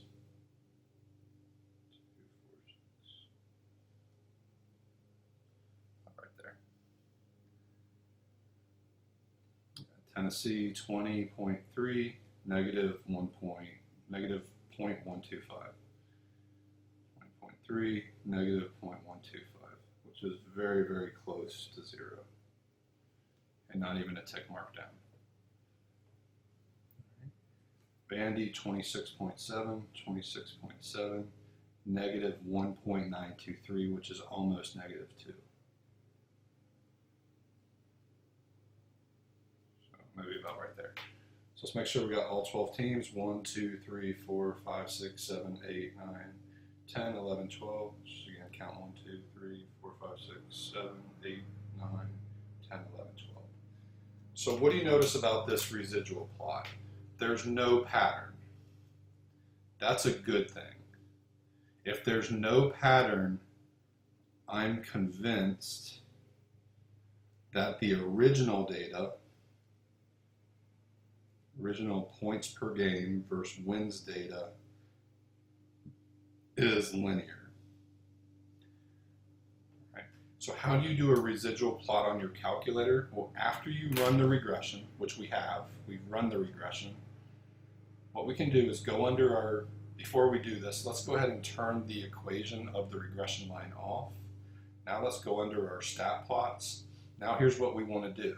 Tennessee 20.3, negative 0.125. 20.3, negative 0.125, which is very, very close to 0. And not even a tick mark down. Bandy 26.7, 26.7, negative 1.923, which is almost negative 2. So maybe about right there. So let's make sure we got all 12 teams. 1, 2, 3, 4, 5, 6, 7, 8, 9, 10, 11, 12. Just again, count 1, 2, 3, 4, 5, 6, 7, 8, 9, 10, 11, 12. So what do you notice about this residual plot? There's no pattern. That's a good thing. If there's no pattern, I'm convinced that the original data, original points per game versus wins data, is linear. Right. So how do you do a residual plot on your calculator? Well, after you run the regression, which we've run the regression, what we can do is go under our, before we do this, let's go ahead and turn the equation of the regression line off. Now let's go under our stat plots. Now here's what we want to do.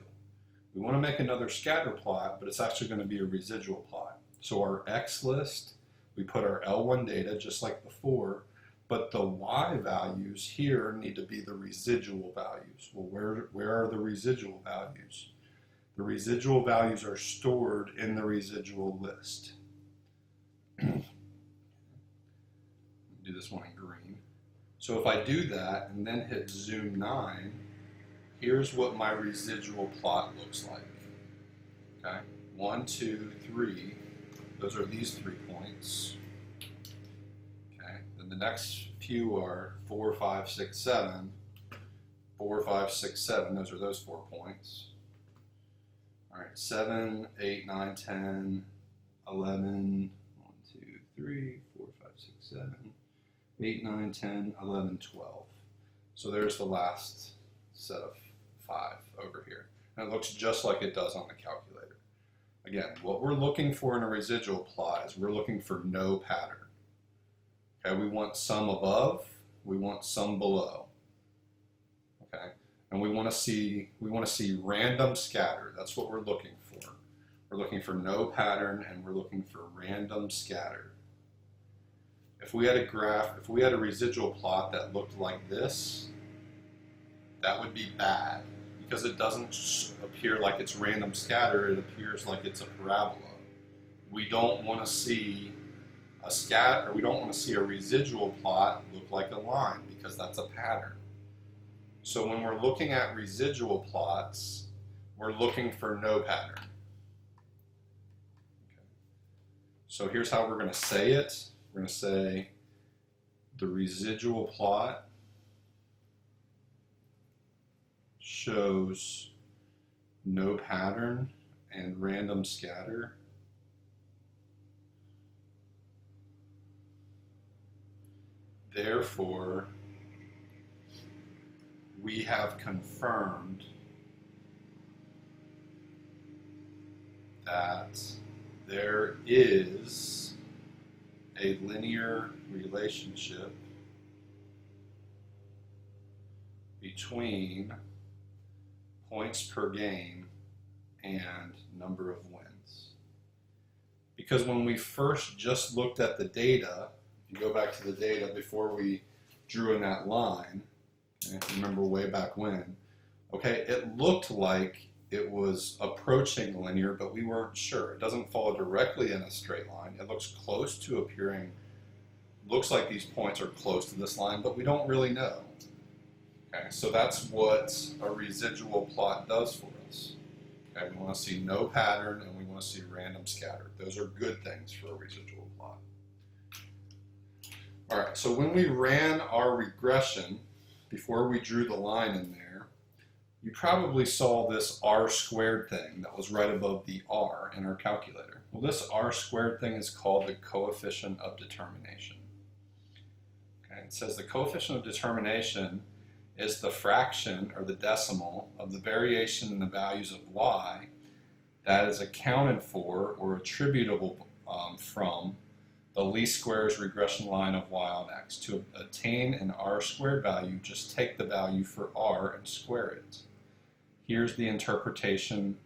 We want to make another scatter plot, but it's actually going to be a residual plot. So our X list, we put our L1 data just like before, but the Y values here need to be the residual values. Well, where are the residual values? The residual values are stored in the residual list. Do this one in green. So if I do that and then hit zoom 9, here's what my residual plot looks like. Okay, 1, 2, 3. Those are these 3 points. Okay, then the next few are 4, 5, 6, 7. 4, 5, 6, 7. Those are those 4 points. All right, 7, 8, 9, 10, 11. 1, 2, 3, 4, 5, 6, 7. 8, 9, 10, 11, 12. So there's the last set of 5 over here. And it looks just like it does on the calculator. Again, what we're looking for in a residual plot is we're looking for no pattern. Okay, we want some above, we want some below. Okay, and we want to see random scatter. That's what we're looking for. We're looking for no pattern and we're looking for random scatter. If we had a graph, if we had a residual plot that looked like this, that would be bad because it doesn't appear like it's random scatter, it appears like it's a parabola. We don't want to see a scatter, or we don't want to see a residual plot look like a line because that's a pattern. So when we're looking at residual plots, we're looking for no pattern. Okay. So here's how we're going to say it. We're going to say the residual plot shows no pattern and random scatter. Therefore, we have confirmed that there is a linear relationship between points per game and number of wins. Because when we first just looked at the data, if you go back to the data before we drew in that line, if you remember way back when, okay, it looked like it was approaching linear, but we weren't sure. It doesn't follow directly in a straight line. It looks close to appearing, looks like these points are close to this line, but we don't really know. Okay, so that's what a residual plot does for us. Okay, we want to see no pattern and we want to see random scatter. Those are good things for a residual plot. All right, so when we ran our regression, before we drew the line in there, you probably saw this r squared thing that was right above the r in our calculator. Well, this r squared thing is called the coefficient of determination. Okay, it says the coefficient of determination is the fraction or the decimal of the variation in the values of y that is accounted for or attributable from the least squares regression line of y on x. To attain an r squared value, just take the value for r and square it. Here's the interpretation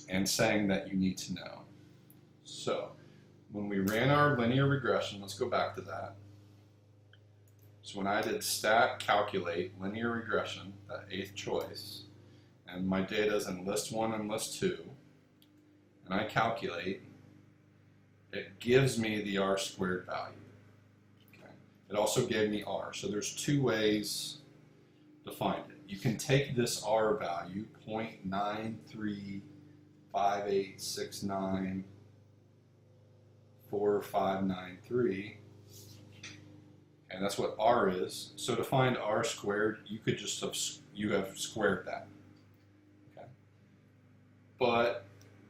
and saying that you need to know. So when we ran our linear regression, let's go back to that. So when I did stat calculate linear regression, that 8th choice, and my data is in list 1 and list 2, and I calculate, it gives me the r squared value. Okay. It also gave me r. So there's 2 ways to find it. You can take this r value, 0.9358694593, and that's what r is. So to find r squared, you could just have squared that. Okay. But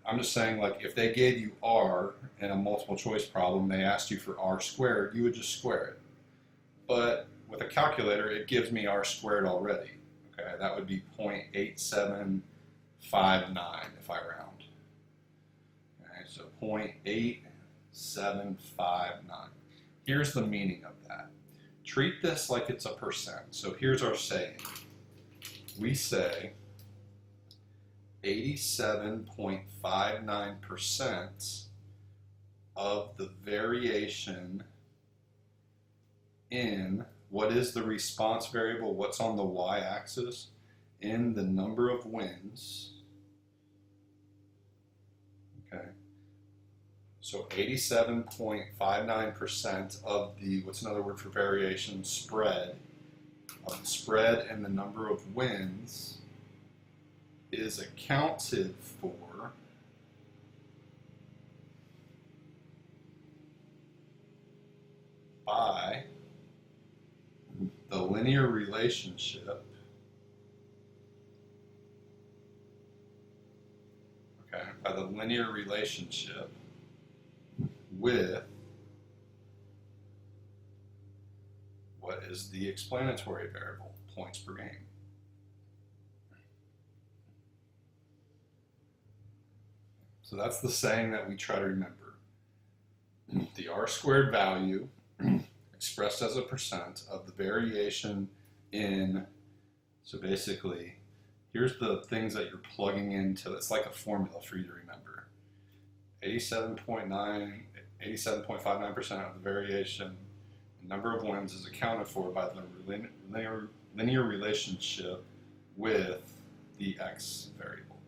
I'm just saying, like, if they gave you r in a multiple choice problem, they asked you for r squared, you would just square it. But with a calculator, it gives me r squared already. Okay, that would be 0.8759 if I round. Okay, so 0.8759. Here's the meaning of that. Treat this like it's a percent. So here's our saying. We say 87.59% of the variation in what is the response variable, what's on the y-axis, in the number of wins. Okay. So 87.59% of the, what's another word for variation, spread, of the spread and the number of wins is accounted for by the linear relationship, okay, by the linear relationship with what is the explanatory variable, points per game. So that's the saying that we try to remember. The r squared value expressed as a percent of the variation in, so basically, here's the things that you're plugging into. It's like a formula for you to remember. 87.59% of the variation, the number of wins is accounted for by the linear relationship with the x variable,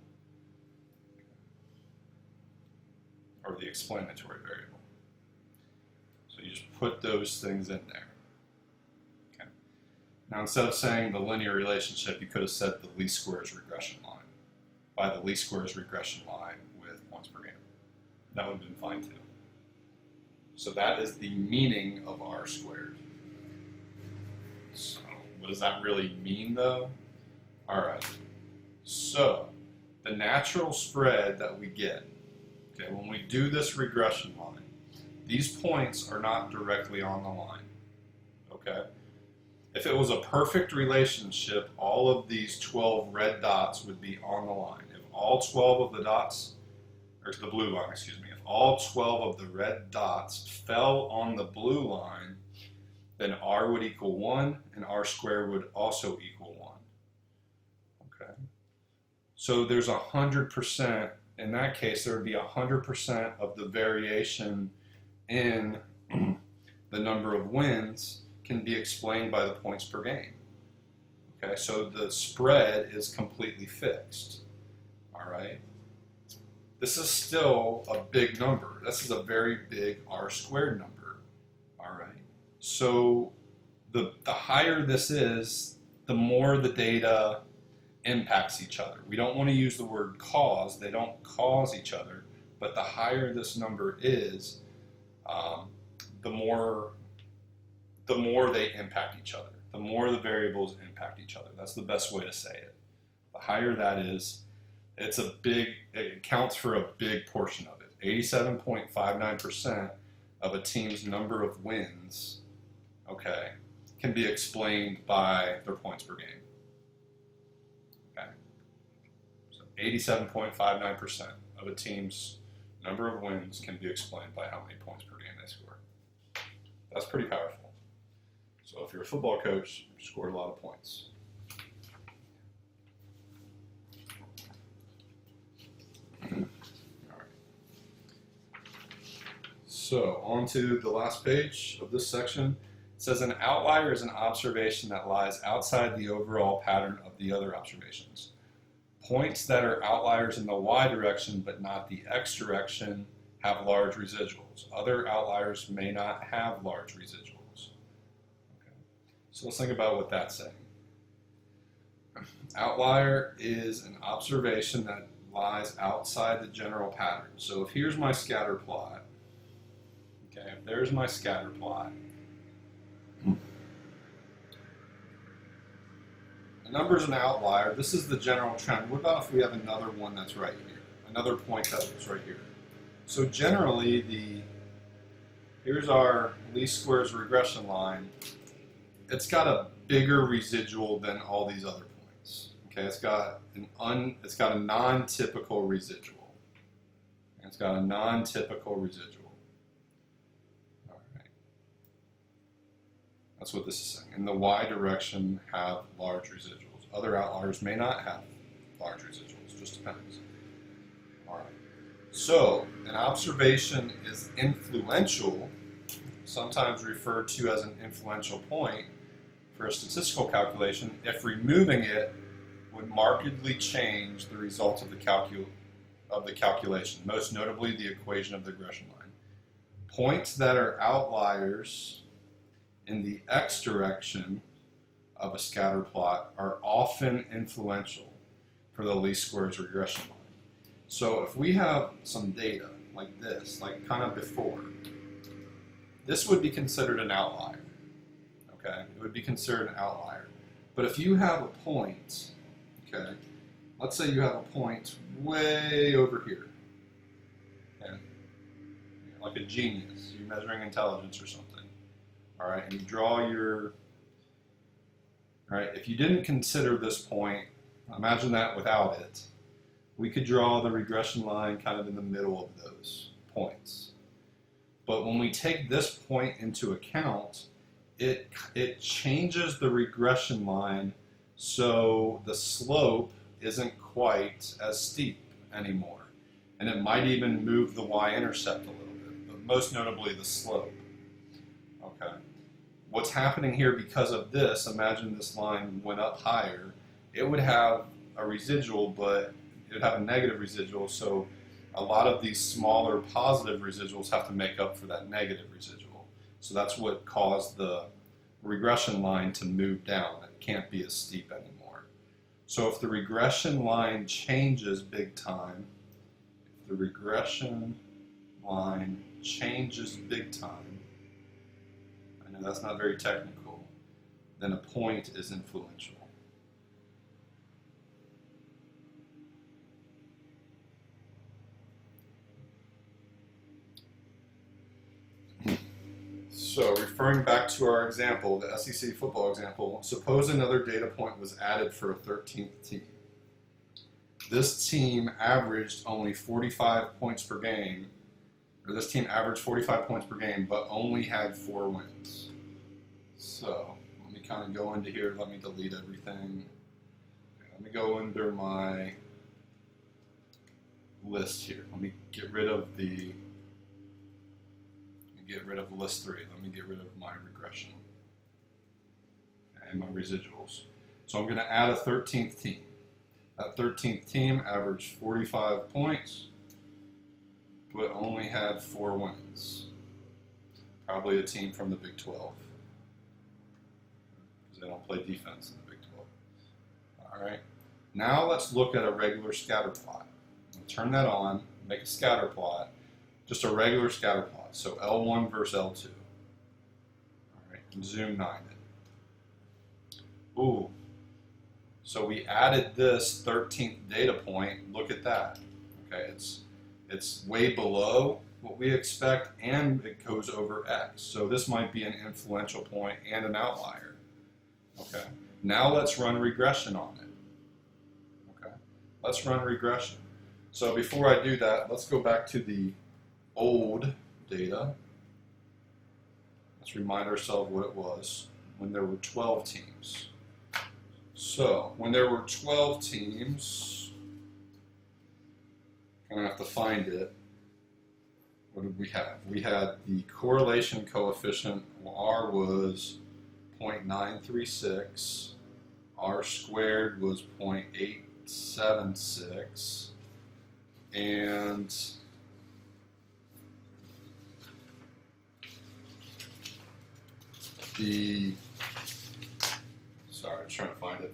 or the explanatory variable. So you just put those things in there. Okay. Now instead of saying the linear relationship, you could have said the least squares regression line, by the least squares regression line with points per game. That would have been fine too. So that is the meaning of r squared. So what does that really mean though? All right. So the natural spread that we get, okay, when we do this regression line, these points are not directly on the line, okay? If it was a perfect relationship, all of these 12 red dots would be on the line. If all 12 of the dots, or the blue line, excuse me, if all 12 of the red dots fell on the blue line, then r would equal 1 and r squared would also equal 1, okay? So there's 100%, in that case, there would be 100% of the variation in the number of wins can be explained by the points per game. Okay, so the spread is completely fixed. All right. This is still a big number. This is a very big r squared number. All right. So the higher this is, the more the data impacts each other. We don't want to use the word cause. They don't cause each other. But the higher this number is, the more they impact each other. The more the variables impact each other. That's the best way to say it. The higher that is, it counts for a big portion of it. 87.59% of a team's number of wins, okay, can be explained by their points per game. Okay. So 87.59% of a team's number of wins can be explained by how many points per game they score. That's pretty powerful. So if you're a football coach, you scored a lot of points. All right. So on to the last page of this section. It says an outlier is an observation that lies outside the overall pattern of the other observations. Points that are outliers in the y direction but not the x direction have large residuals. Other outliers may not have large residuals. Okay. So let's think about what that's saying. Outlier is an observation that lies outside the general pattern. So if here's my scatter plot, okay, if there's my scatter plot, a number is an outlier. This is the general trend. What about if we have another one that's right here? Another point that's right here. So generally, here's our least squares regression line. It's got a bigger residual than all these other points. Okay, it's got a non-typical residual. It's got a non-typical residual. All right. That's what this is saying. In the y direction, have large residuals. Other outliers may not have large residuals. Just depends. All right. So an observation is influential, sometimes referred to as an influential point for a statistical calculation, if removing it would markedly change the result of the calculation, most notably the equation of the regression line. Points that are outliers in the x direction of a scatter plot are often influential for the least squares regression line. So if we have some data like this, like kind of before, this would be considered an outlier. Okay, it would be considered an outlier. But if you have a point, okay, let's say you have a point way over here, okay, like a genius, you're measuring intelligence or something, all right, and you draw your, all right, if you didn't consider this point, imagine that without it, we could draw the regression line kind of in the middle of those points. But when we take this point into account, it changes the regression line so the slope isn't quite as steep anymore. And it might even move the y-intercept a little bit, but most notably the slope. Okay. What's happening here because of this, imagine this line went up higher, it would have a residual, but it would have a negative residual, so a lot of these smaller positive residuals have to make up for that negative residual. So that's what caused the regression line to move down. It can't be as steep anymore. So if the regression line changes big time, if the regression line changes big time, I know that's not very technical, then a point is influential. So referring back to our example, the SEC football example, suppose another data point was added for a 13th team. This team averaged only 45 points per game, or this team averaged 45 points per game, but only had 4 wins. So let me kind of go into here, let me delete everything. Let me go under my list here. Let me get rid of list 3. Let me get rid of my regression and my residuals. So I'm going to add a 13th team. That 13th team averaged 45 points, but only had 4 wins. Probably a team from the Big 12, because they don't play defense in the Big 12. All right. Now let's look at a regular scatter plot. Turn that on, make a scatter plot, just a regular scatter plot. So L1 versus L2. All right, and zoom 9 in. Ooh, so we added this 13th data point. Look at that. Okay, it's way below what we expect, and it goes over X. So this might be an influential point and an outlier. Okay, now let's run regression on it. Okay, let's run regression. So before I do that, let's go back to the old data. Let's remind ourselves what it was when there were 12 teams. So when there were 12 teams, I'm going to have to find it what did we have? We had the correlation coefficient, R was 0.936, R squared was 0.876, and sorry, I'm trying to find it.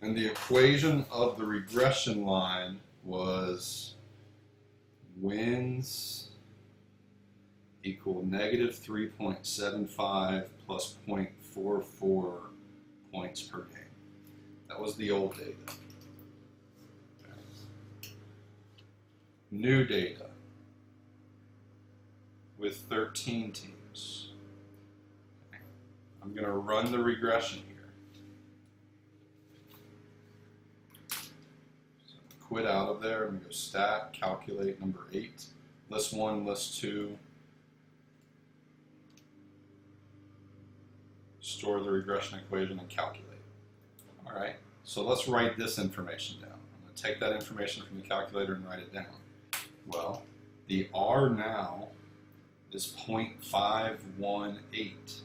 And the equation of the regression line was wins equal negative 3.75 plus 0.44 points per game. That was the old data. New data with 13 teams. I'm going to run the regression here. So quit out of there. I'm going to go stat, calculate number 8, list 1, list 2, store the regression equation, and calculate. All right, so let's write this information down. I'm going to take that information from the calculator and write it down. Well, the R now is 0.518.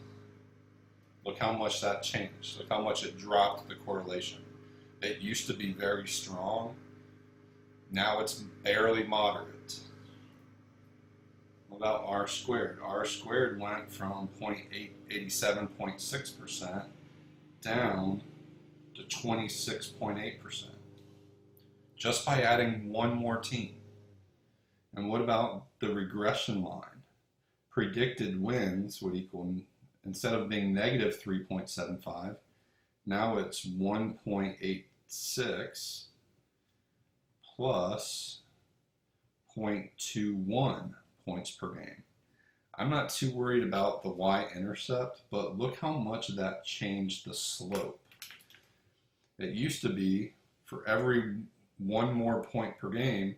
Look how much that changed. Look how much it dropped the correlation. It used to be very strong. Now it's barely moderate. What about R squared? R squared went from 87.6% down to 26.8%. Just by adding one more team. And what about the regression line? Predicted wins would equal, instead of being negative 3.75, now it's 1.86 plus 0.21 points per game. I'm not too worried about the y-intercept, but look how much that changed the slope. It used to be for every one more point per game,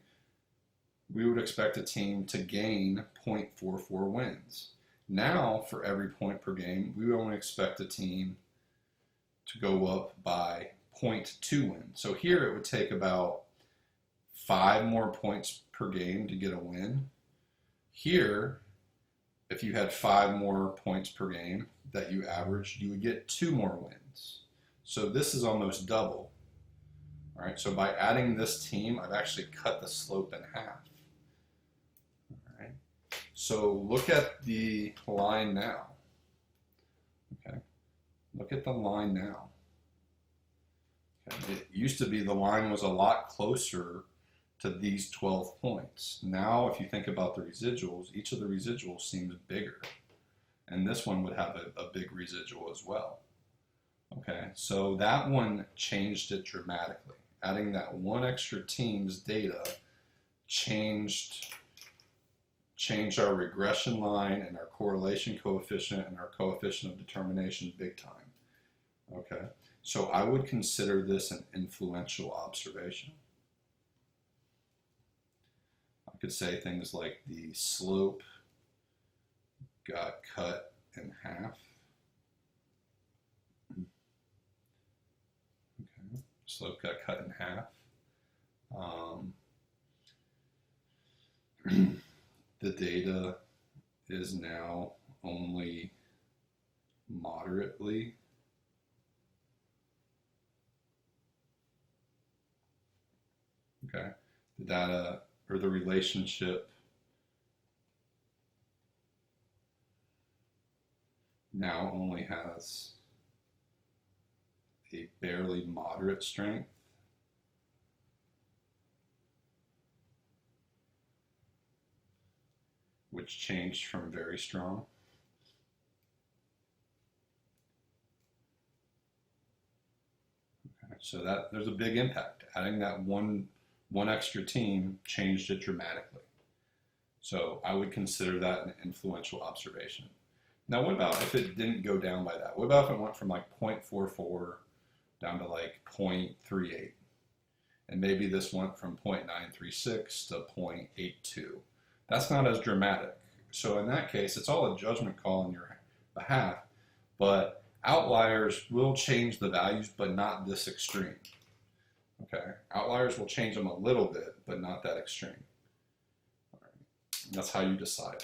we would expect a team to gain 0.44 wins. Now, for every point per game, we only expect a team to go up by 0.2 wins. So here it would take about 5 more points per game to get a win. Here, if you had 5 more points per game that you averaged, you would get 2 more wins. So this is almost double. All right, so by adding this team, I've actually cut the slope in half. So look at the line now. Okay, look at the line now. Okay. It used to be the line was a lot closer to these 12 points. Now, if you think about the residuals, each of the residuals seems bigger. And this one would have a big residual as well. Okay, so that one changed it dramatically. Adding that one extra team's data changed our regression line and our correlation coefficient and our coefficient of determination big time. Okay, so I would consider this an influential observation. I could say things like the slope got cut in half. Okay, slope got cut in half. The data is now only moderately okay. The data or the relationship now only has a barely moderate strength. Which changed from very strong. Okay, so that there's a big impact. Adding that one extra team changed it dramatically. So I would consider that an influential observation. Now, what about if it didn't go down by that? What about if it went from like 0.44 down to like 0.38? And maybe this went from 0.936 to 0.82. That's not as dramatic. So in that case, it's all a judgment call on your behalf, but outliers will change the values, but not this extreme. Okay, outliers will change them a little bit, but not that extreme. That's how you decide.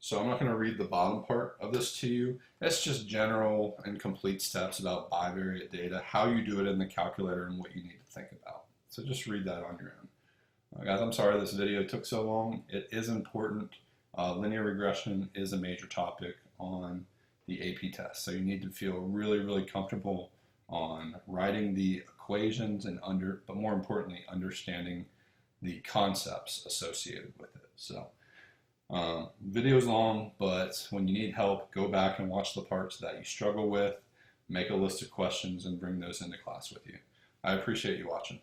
So I'm not going to read the bottom part of this to you. It's just general and complete steps about bivariate data, how you do it in the calculator, and what you need to think about. So just read that on your own. Guys, I'm sorry this video took so long. It is important. Linear regression is a major topic on the AP test. So you need to feel really, really comfortable on writing the equations but more importantly, understanding the concepts associated with it. So video is long, but when you need help, go back and watch the parts that you struggle with, make a list of questions, and bring those into class with you. I appreciate you watching.